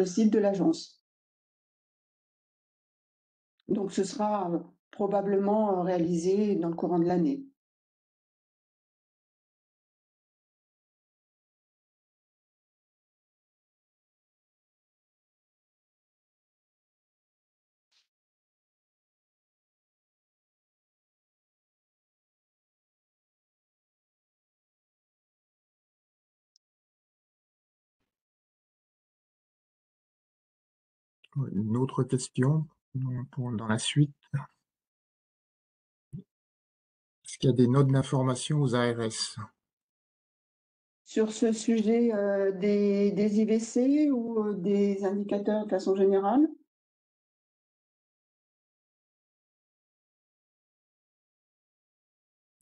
site de l'agence. Donc, ce sera probablement réalisé dans le courant de l'année. Une autre question dans la suite. Est-ce qu'il y a des notes d'information aux ARS? Sur ce sujet des IVC ou des indicateurs de façon générale?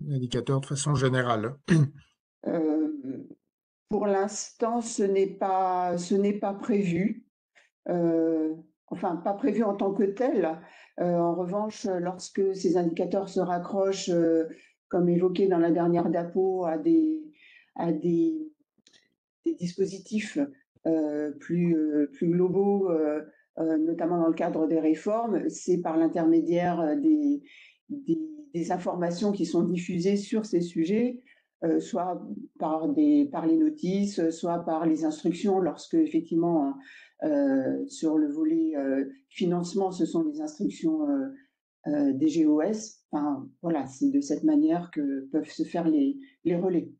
Indicateurs de façon générale. Pour l'instant, ce n'est pas prévu. Enfin, pas prévu en tant que tel. En revanche, lorsque ces indicateurs se raccrochent, comme évoqué dans la dernière DAPO, à des dispositifs plus globaux, notamment dans le cadre des réformes, c'est par l'intermédiaire des informations qui sont diffusées sur ces sujets, soit par les notices, soit par les instructions, lorsque effectivement sur le volet financement, ce sont des instructions des GOS. Enfin, voilà, c'est de cette manière que peuvent se faire les relais.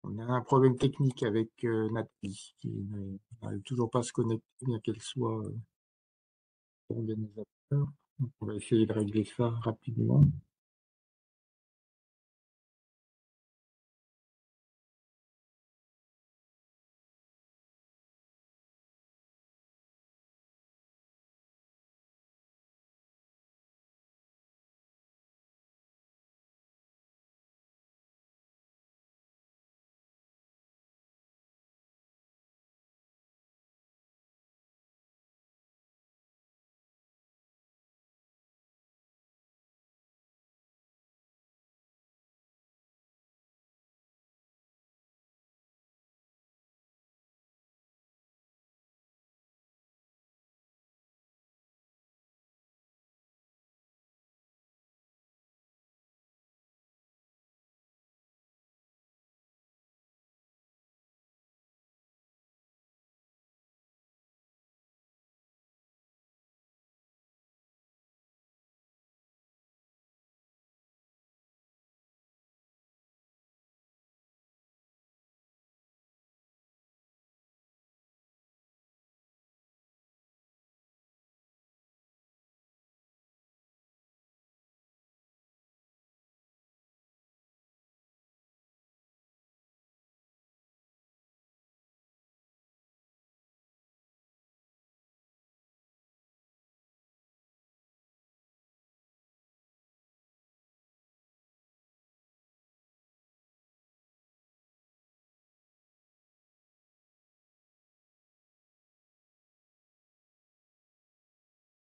On a un problème technique avec Nathalie qui n'arrive toujours pas à se connecter, bien qu'elle soit organisateur. Donc, on va essayer de régler ça rapidement.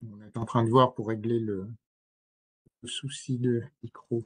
On est en train de voir pour régler le souci de micro.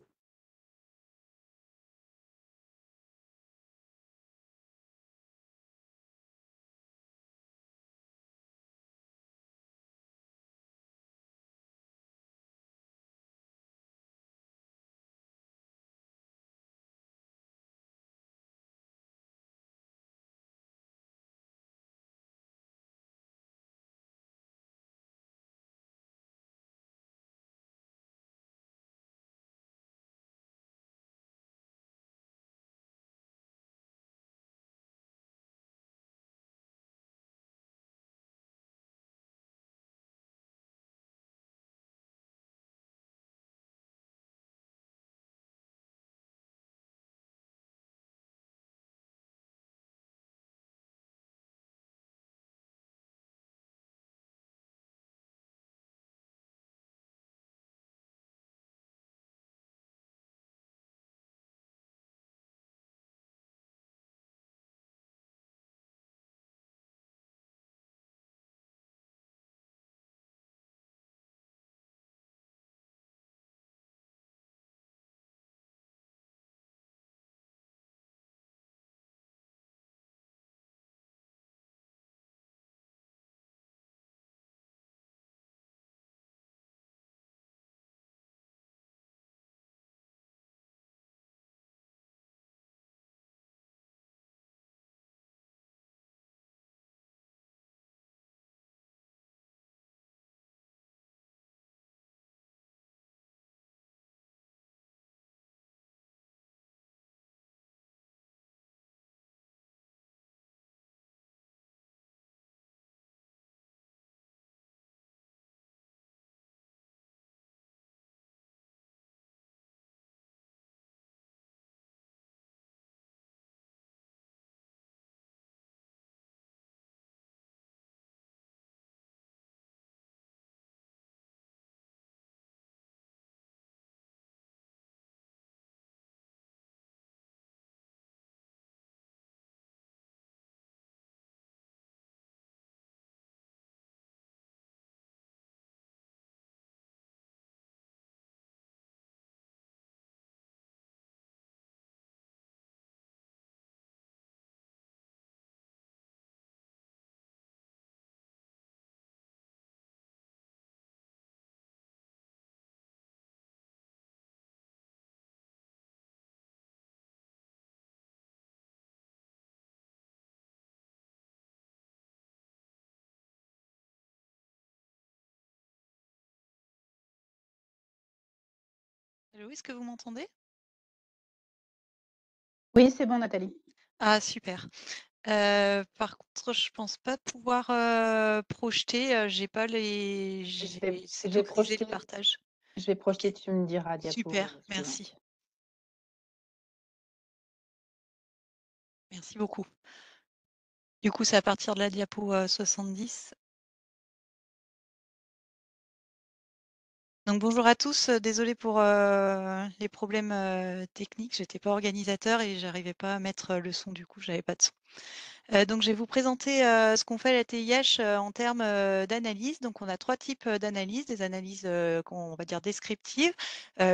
Allô, est-ce que vous m'entendez? Oui, c'est bon, Nathalie. Ah super. Par contre, je pense pas pouvoir, projeter, j'ai pas les Je vais, c'est je vais autorisé projeter, le partage. je vais OK, projeter, tu me diras diapo super, suivante. merci. Merci beaucoup. Du coup, c'est à partir de la diapo, 70. Donc bonjour à tous, désolée pour, les problèmes, techniques. J'étais pas organisateur et j'arrivais pas à mettre, le son, du coup, j'avais pas de son. Donc je vais vous présenter, ce qu'on fait à la TIH, en termes, d'analyse. Donc on a 3 types, d'analyses. Des analyses, qu'on va dire descriptives,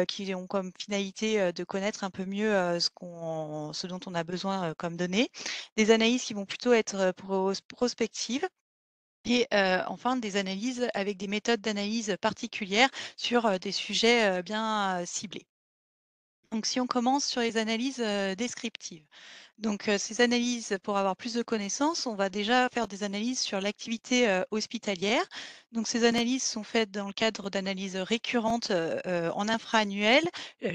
qui ont comme finalité, de connaître un peu mieux, ce dont on a besoin, comme données. Des analyses qui vont plutôt être, prospectives et enfin des analyses avec des méthodes d'analyse particulières sur, des sujets, bien, ciblés. Donc si on commence sur les analyses, descriptives. Donc ces analyses, pour avoir plus de connaissances, on va déjà faire des analyses sur l'activité, hospitalière. Donc ces analyses sont faites dans le cadre d'analyses récurrentes, en infra-annuel,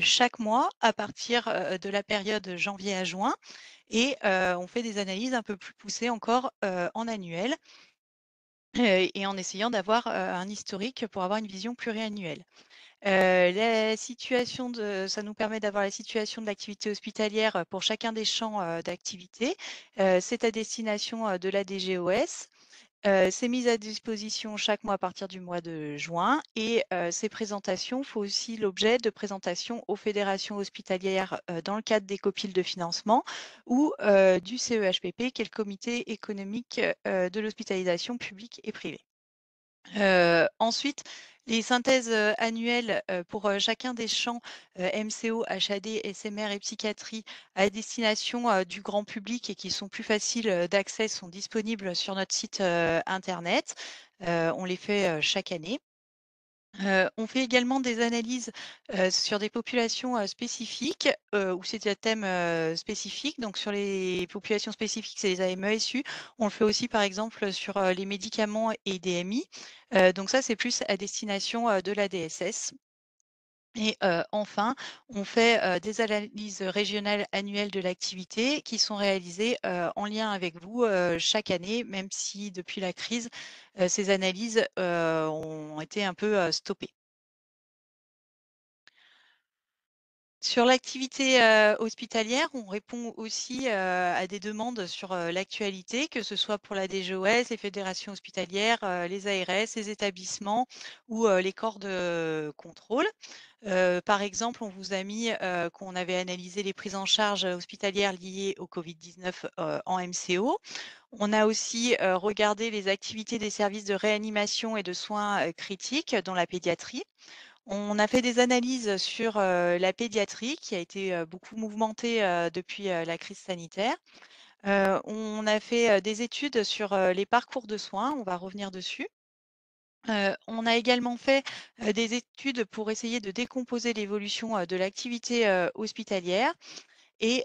chaque mois à partir, de la période janvier à juin et on fait des analyses un peu plus poussées encore, en annuel, et en essayant d'avoir, un historique pour avoir une vision pluriannuelle. La situation ça nous permet d'avoir la situation de l'activité hospitalière, pour chacun des champs, d'activité. C'est à destination, de la DGOS. C'est mis à disposition chaque mois à partir du mois de juin et ces présentations font aussi l'objet de présentations aux fédérations hospitalières, dans le cadre des copiles de financement ou du CEHPP qui est le comité économique, de l'hospitalisation publique et privée. Ensuite, les synthèses, annuelles, pour, chacun des champs, MCO, HAD, SMR et psychiatrie à destination, du grand public et qui sont plus faciles, d'accès sont disponibles sur notre site, internet. On les fait, chaque année. On fait également des analyses, sur des populations, spécifiques, où c'est un thème, spécifique. Donc sur les populations spécifiques, c'est les AMESU. On le fait aussi par exemple sur, les médicaments et DMI. Donc ça, c'est plus à destination, de la DSS. Et enfin, on fait, des analyses régionales annuelles de l'activité qui sont réalisées, en lien avec vous, chaque année, même si depuis la crise, ces analyses, ont été un peu, stoppées. Sur l'activité, hospitalière, on répond aussi, à des demandes sur, l'actualité, que ce soit pour la DGOS, les fédérations hospitalières, les ARS, les établissements ou, les corps de contrôle. Par exemple, on vous a mis, qu'on avait analysé les prises en charge, hospitalières liées au Covid-19, en MCO. On a aussi, regardé les activités des services de réanimation et de soins, critiques, dans la pédiatrie. On a fait des analyses sur, la pédiatrie qui a été, beaucoup mouvementée, depuis, la crise sanitaire. On a fait, des études sur, les parcours de soins, on va revenir dessus. On a également fait, des études pour essayer de décomposer l'évolution, de l'activité, hospitalière et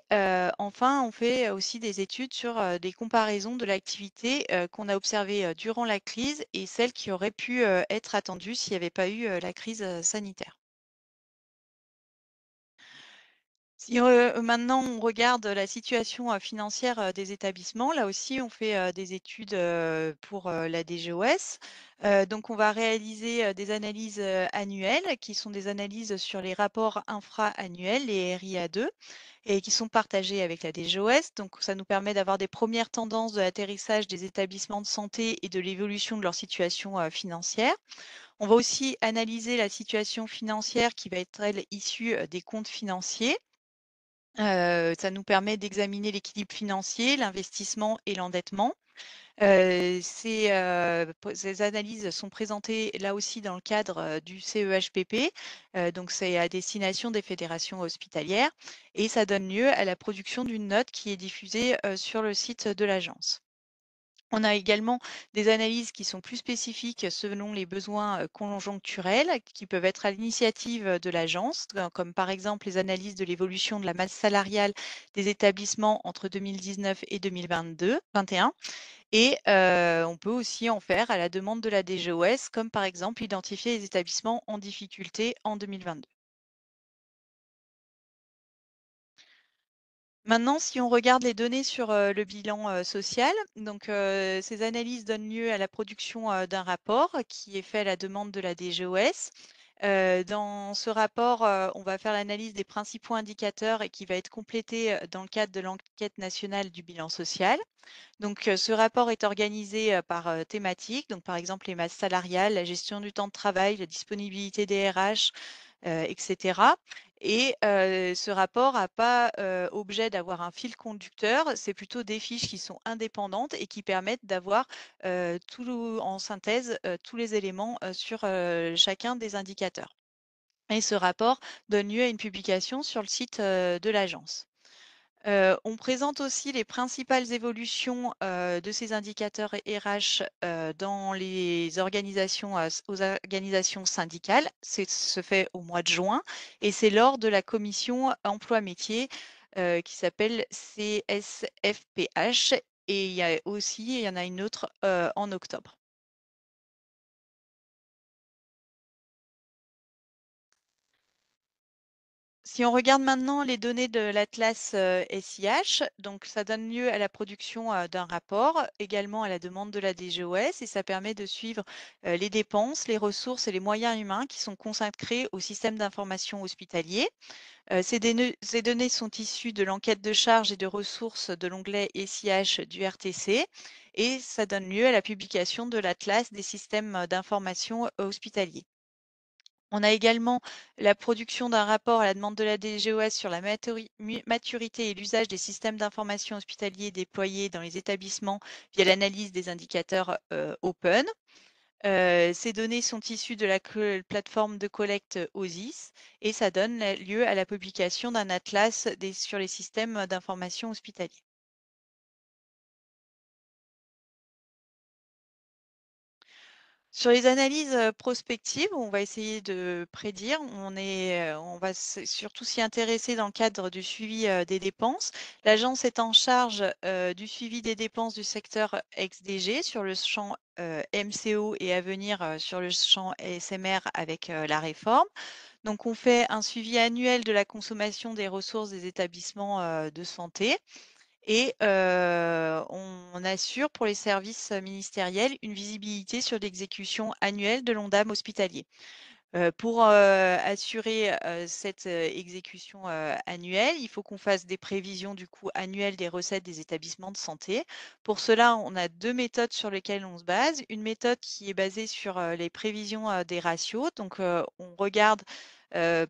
enfin, on fait aussi des études sur, des comparaisons de l'activité, qu'on a observées, durant la crise et celles qui auraient pu, être attendues s'il n'y avait pas eu, la crise, sanitaire. Si, maintenant on regarde la situation, financière, des établissements, là aussi on fait, des études, pour, la DGOS. Donc on va réaliser, des analyses, annuelles qui sont des analyses sur les rapports infra-annuels, les RIA2 et qui sont partagées avec la DGOS. Donc ça nous permet d'avoir des premières tendances de l'atterrissage des établissements de santé et de l'évolution de leur situation, financière. On va aussi analyser la situation financière qui va être, elle, issue, des comptes financiers. Ça nous permet d'examiner l'équilibre financier, l'investissement et l'endettement. Ces analyses sont présentées là aussi dans le cadre, du CEHPP, donc c'est à destination des fédérations hospitalières et ça donne lieu à la production d'une note qui est diffusée, sur le site de l'agence. On a également des analyses qui sont plus spécifiques selon les besoins conjoncturels, qui peuvent être à l'initiative de l'agence, comme par exemple les analyses de l'évolution de la masse salariale des établissements entre 2019 et 2021. Et on peut aussi en faire à la demande de la DGOS, comme par exemple identifier les établissements en difficulté en 2022. Maintenant, si on regarde les données sur le bilan social, donc ces analyses donnent lieu à la production d'un rapport qui est fait à la demande de la DGOS. Dans ce rapport, on va faire l'analyse des principaux indicateurs et qui va être complété dans le cadre de l'enquête nationale du bilan social. Donc, ce rapport est organisé par thématique, donc par exemple les masses salariales, la gestion du temps de travail, la disponibilité des RH, etc. Et ce rapport n'a pas objet d'avoir un fil conducteur, c'est plutôt des fiches qui sont indépendantes et qui permettent d'avoir en synthèse tous les éléments sur chacun des indicateurs. Et ce rapport donne lieu à une publication sur le site de l'agence. On présente aussi les principales évolutions de ces indicateurs RH dans les organisations, aux organisations syndicales. Se fait au mois de juin et c'est lors de la commission emploi-métier qui s'appelle CSFPH. Et il y en a une autre en octobre. Si on regarde maintenant les données de l'Atlas SIH, donc ça donne lieu à la production d'un rapport, également à la demande de la DGOS, et ça permet de suivre les dépenses, les ressources et les moyens humains qui sont consacrés au système d'information hospitalier. Ces données sont issues de l'enquête de charges et de ressources de l'onglet SIH du RTC, et ça donne lieu à la publication de l'Atlas des systèmes d'information hospitaliers. On a également la production d'un rapport à la demande de la DGOS sur la maturité et l'usage des systèmes d'information hospitaliers déployés dans les établissements via l'analyse des indicateurs Open. Ces données sont issues de la plateforme de collecte OSIS et ça donne lieu à la publication d'un atlas sur les systèmes d'information hospitaliers. Sur les analyses prospectives, on va essayer de prédire. On va surtout s'y intéresser dans le cadre du suivi des dépenses. L'agence est en charge du suivi des dépenses du secteur ex-DG sur le champ MCO et à venir sur le champ ASMR avec la réforme. Donc, on fait un suivi annuel de la consommation des ressources des établissements de santé. Et on assure pour les services ministériels une visibilité sur l'exécution annuelle de l'ONDAM hospitalier. Pour assurer cette exécution annuelle, il faut qu'on fasse des prévisions du coût annuel des recettes des établissements de santé. Pour cela, on a deux méthodes sur lesquelles on se base. Une méthode qui est basée sur les prévisions des ratios. Donc, on regarde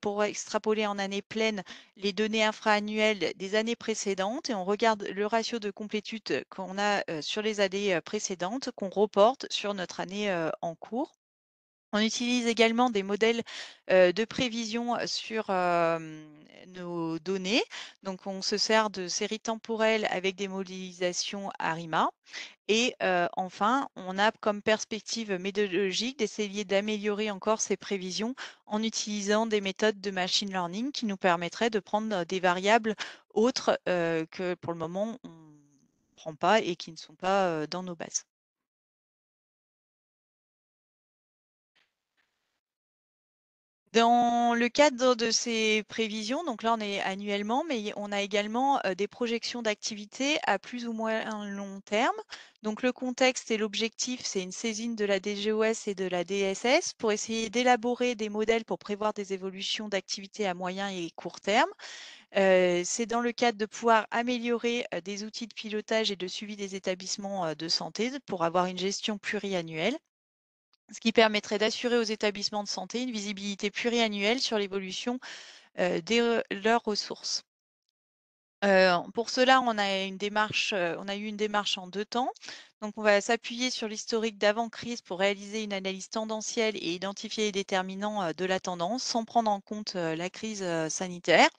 pour extrapoler en année pleine les données infra-annuelles des années précédentes et on regarde le ratio de complétude qu'on a sur les années précédentes qu'on reporte sur notre année en cours. On utilise également des modèles de prévision sur nos données. Donc, on se sert de séries temporelles avec des modélisations ARIMA. Et enfin, on a comme perspective méthodologique d'essayer d'améliorer encore ces prévisions en utilisant des méthodes de machine learning qui nous permettraient de prendre des variables autres que pour le moment on ne prend pas et qui ne sont pas dans nos bases. Dans le cadre de ces prévisions, donc là on est annuellement, mais on a également des projections d'activité à plus ou moins long terme. Donc le contexte et l'objectif, c'est une saisine de la DGOS et de la DSS pour essayer d'élaborer des modèles pour prévoir des évolutions d'activité à moyen et court terme. C'est dans le cadre de pouvoir améliorer des outils de pilotage et de suivi des établissements de santé pour avoir une gestion pluriannuelle, ce qui permettrait d'assurer aux établissements de santé une visibilité pluriannuelle sur l'évolution de leurs ressources. Pour cela, on a eu une démarche en 2 temps. Donc, on va s'appuyer sur l'historique d'avant-crise pour réaliser une analyse tendancielle et identifier les déterminants de la tendance sans prendre en compte la crise sanitaire.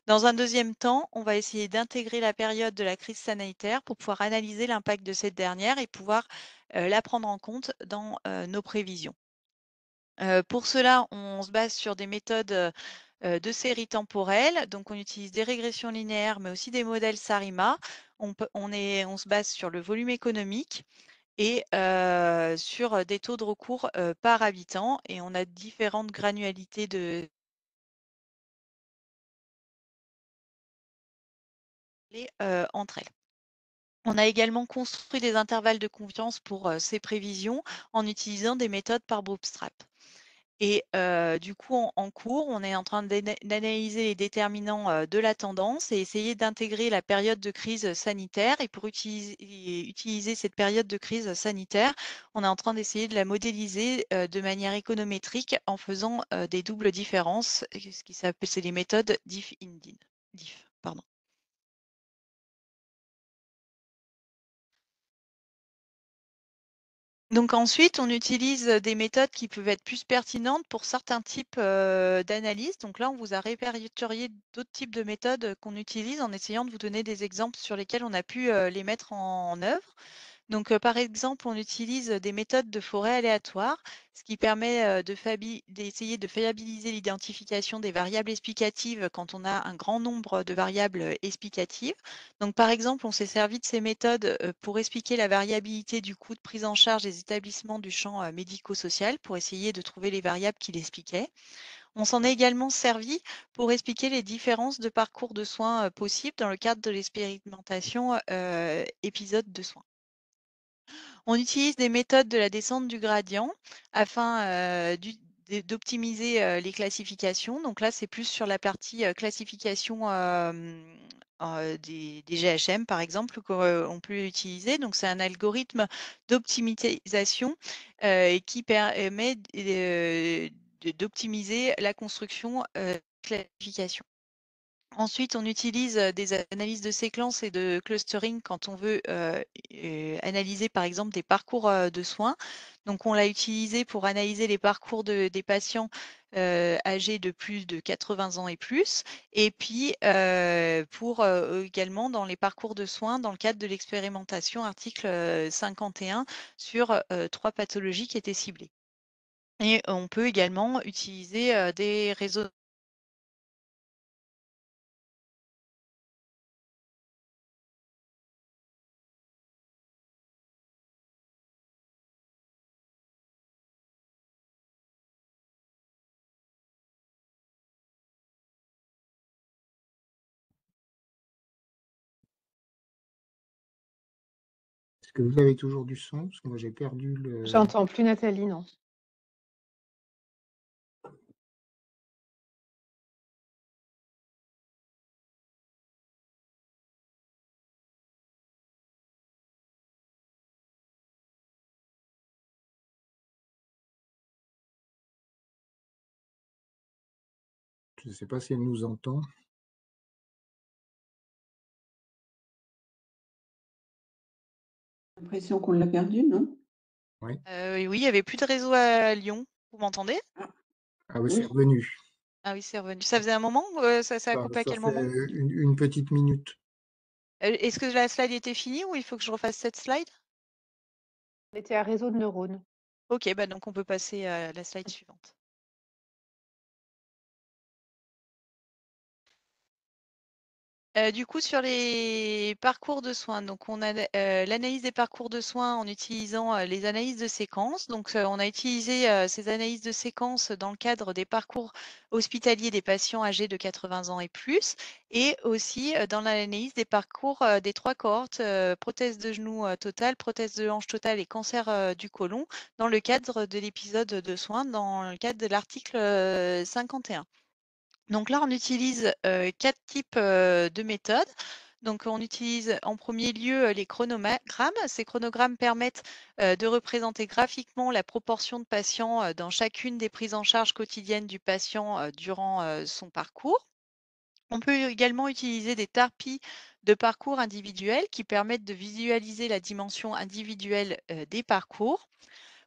Dans un deuxième temps, on va essayer d'intégrer la période de la crise sanitaire pour pouvoir analyser l'impact de cette dernière et pouvoir la prendre en compte dans nos prévisions. Pour cela, on se base sur des méthodes de séries temporelles. Donc, on utilise des régressions linéaires, mais aussi des modèles SARIMA. On se base sur le volume économique et sur des taux de recours par habitant. Et on a différentes granualités de entre elles. On a également construit des intervalles de confiance pour ces prévisions en utilisant des méthodes par bootstrap. Et du coup, en cours, on est en train d'analyser les déterminants de la tendance et essayer d'intégrer la période de crise sanitaire. Et pour utiliser cette période de crise sanitaire, on est en train d'essayer de la modéliser de manière économétrique en faisant des doubles différences, ce qui s'appelle, c'est les méthodes diff-INDIN. Diff, pardon. Donc ensuite, on utilise des méthodes qui peuvent être plus pertinentes pour certains types d'analyses. Donc là, on vous a répertorié d'autres types de méthodes qu'on utilise en essayant de vous donner des exemples sur lesquels on a pu les mettre en œuvre. Donc, par exemple, on utilise des méthodes de forêt aléatoire, ce qui permet d'essayer de fiabiliser l'identification des variables explicatives quand on a un grand nombre de variables explicatives. Donc, par exemple, on s'est servi de ces méthodes pour expliquer la variabilité du coût de prise en charge des établissements du champ médico-social pour essayer de trouver les variables qui l'expliquaient. On s'en est également servi pour expliquer les différences de parcours de soins possibles dans le cadre de l'expérimentation épisode de soins. On utilise des méthodes de la descente du gradient afin d'optimiser les classifications. Donc là, c'est plus sur la partie classification des GHM, par exemple, qu'on peut utiliser. Donc, c'est un algorithme d'optimisation qui permet d'optimiser la construction classification. Ensuite, on utilise des analyses de séquences et de clustering quand on veut analyser, par exemple, des parcours de soins. Donc, on l'a utilisé pour analyser les parcours des patients âgés de plus de 80 ans et plus. Et puis, pour également dans les parcours de soins dans le cadre de l'expérimentation article 51 sur 3 pathologies qui étaient ciblées. Et on peut également utiliser des réseaux. Est-ce que vous avez toujours du son? Parce que moi, j'ai perdu le... J'entends plus Nathalie, non. Je ne sais pas si elle nous entend. J'ai l'impression qu'on l'a perdu, non? Oui. Oui, il n'y avait plus de réseau à Lyon. Vous m'entendez? Ah oui, c'est Oui. revenu. Ah oui, c'est revenu. Ça faisait un moment? Ça a coupé à Ça quel fait moment? une petite minute. Est-ce que la slide était finie ou il faut que je refasse cette slide? On était à réseau de neurones. Ok, bah donc on peut passer à la slide suivante. Du coup, sur les parcours de soins, donc on a l'analyse des parcours de soins en utilisant les analyses de séquences. Donc, on a utilisé ces analyses de séquences dans le cadre des parcours hospitaliers des patients âgés de 80 ans et plus, et aussi dans l'analyse des parcours des 3 cohortes prothèse de genou totale, prothèse de hanche totale et cancer du côlon, dans le cadre de l'épisode de soins, dans le cadre de l'article 51. Donc là, on utilise 4 types de méthodes. Donc, on utilise en premier lieu les chronogrammes. Ces chronogrammes permettent de représenter graphiquement la proportion de patients dans chacune des prises en charge quotidiennes du patient durant son parcours. On peut également utiliser des tarpis de parcours individuels qui permettent de visualiser la dimension individuelle des parcours.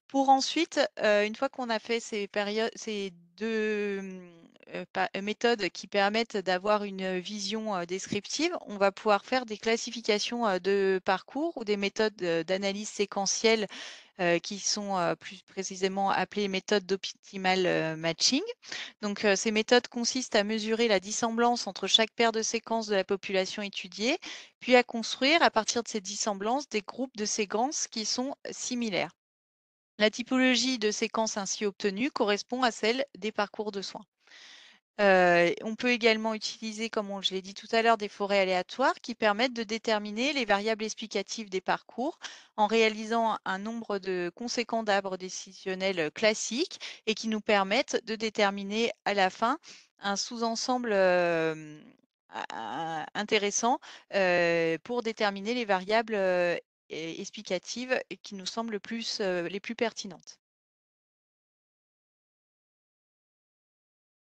Pour ensuite, une fois qu'on a fait ces 2 méthodes qui permettent d'avoir une vision descriptive, on va pouvoir faire des classifications de parcours ou des méthodes d'analyse séquentielle qui sont plus précisément appelées méthodes d'optimal matching. Donc, ces méthodes consistent à mesurer la dissemblance entre chaque paire de séquences de la population étudiée, puis à construire à partir de ces dissemblances des groupes de séquences qui sont similaires. La typologie de séquence ainsi obtenue correspond à celle des parcours de soins. On peut également utiliser, comme je l'ai dit tout à l'heure, des forêts aléatoires qui permettent de déterminer les variables explicatives des parcours en réalisant un nombre conséquent d'arbres décisionnels classiques et qui nous permettent de déterminer à la fin un sous-ensemble intéressant pour déterminer les variables explicatives qui nous semblent les plus pertinentes.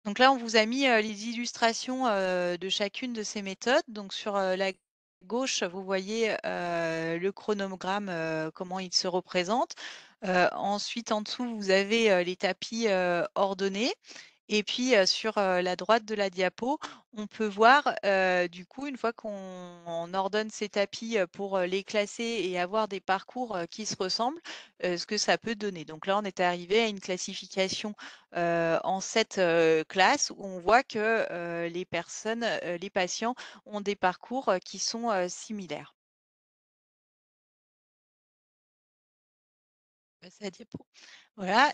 Donc là, on vous a mis les illustrations de chacune de ces méthodes. Donc sur la gauche, vous voyez le chronogramme, comment il se représente. Ensuite, en dessous, vous avez les tapis ordonnés. Et puis sur la droite de la diapo, on peut voir du coup, une fois qu'on ordonne ces tapis pour les classer et avoir des parcours qui se ressemblent, ce que ça peut donner. Donc là, on est arrivé à une classification en 7 classes où on voit que les patients ont des parcours qui sont similaires. Passer à la diapo. Voilà,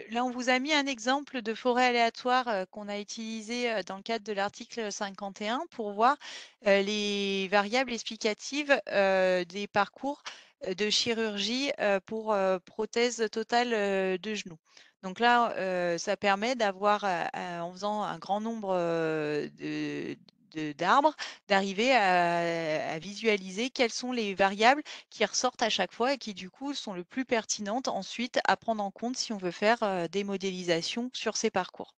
là, on vous a mis un exemple de forêt aléatoire qu'on a utilisé dans le cadre de l'article 51 pour voir les variables explicatives des parcours de chirurgie pour prothèse totale de genou. Donc là, ça permet d'avoir, en faisant un grand nombre d'arbres, d'arriver à visualiser quelles sont les variables qui ressortent à chaque fois et qui du coup sont le plus pertinentes ensuite à prendre en compte si on veut faire des modélisations sur ces parcours.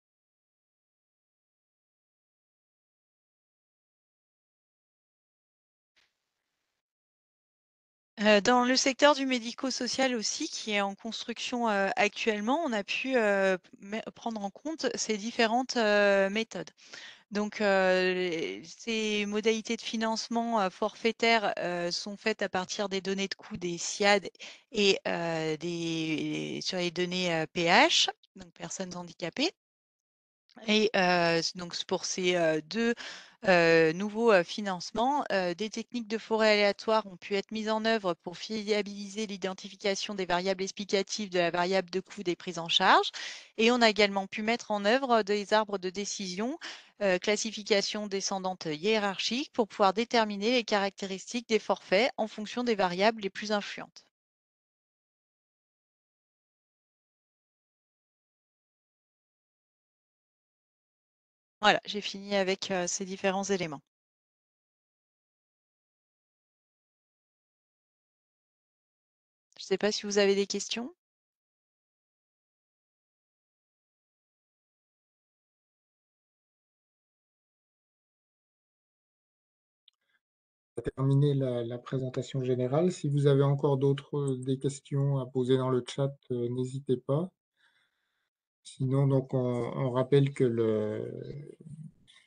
Dans le secteur du médico-social aussi, qui est en construction actuellement, on a pu prendre en compte ces différentes méthodes. Donc, ces modalités de financement forfaitaires sont faites à partir des données de coût des SIAD et sur les données PH, donc personnes handicapées. Et donc pour ces 2 nouveaux financements, des techniques de forêt aléatoires ont pu être mises en œuvre pour fiabiliser l'identification des variables explicatives de la variable de coût des prises en charge. Et on a également pu mettre en œuvre des arbres de décision, classification descendante hiérarchique, pour pouvoir déterminer les caractéristiques des forfaits en fonction des variables les plus influentes. Voilà, j'ai fini avec ces différents éléments. Je ne sais pas si vous avez des questions? On va terminer la présentation générale. Si vous avez encore des questions à poser dans le chat, n'hésitez pas. Sinon, donc, on rappelle que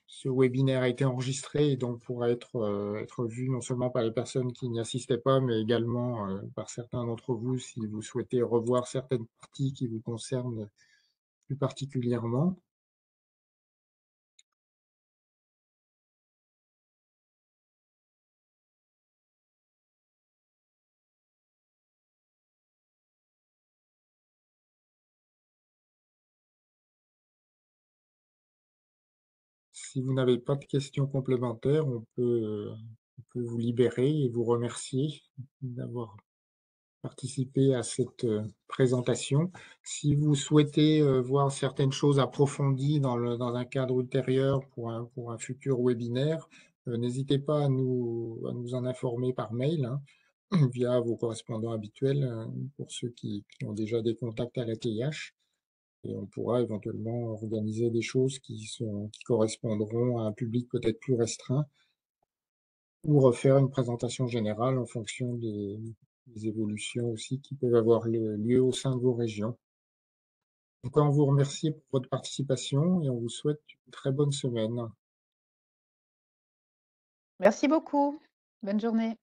ce webinaire a été enregistré et donc pourra être vu non seulement par les personnes qui n'y assistaient pas, mais également par certains d'entre vous si vous souhaitez revoir certaines parties qui vous concernent plus particulièrement. Si vous n'avez pas de questions complémentaires, on peut vous libérer et vous remercier d'avoir participé à cette présentation. Si vous souhaitez voir certaines choses approfondies dans un cadre ultérieur pour un futur webinaire, n'hésitez pas à nous en informer par mail, hein, via vos correspondants habituels, pour ceux qui ont déjà des contacts à la TIH. Et on pourra éventuellement organiser des choses qui correspondront à un public peut-être plus restreint, ou refaire une présentation générale en fonction des évolutions aussi qui peuvent avoir lieu au sein de vos régions. Donc, on vous remercie pour votre participation et on vous souhaite une très bonne semaine. Merci beaucoup. Bonne journée.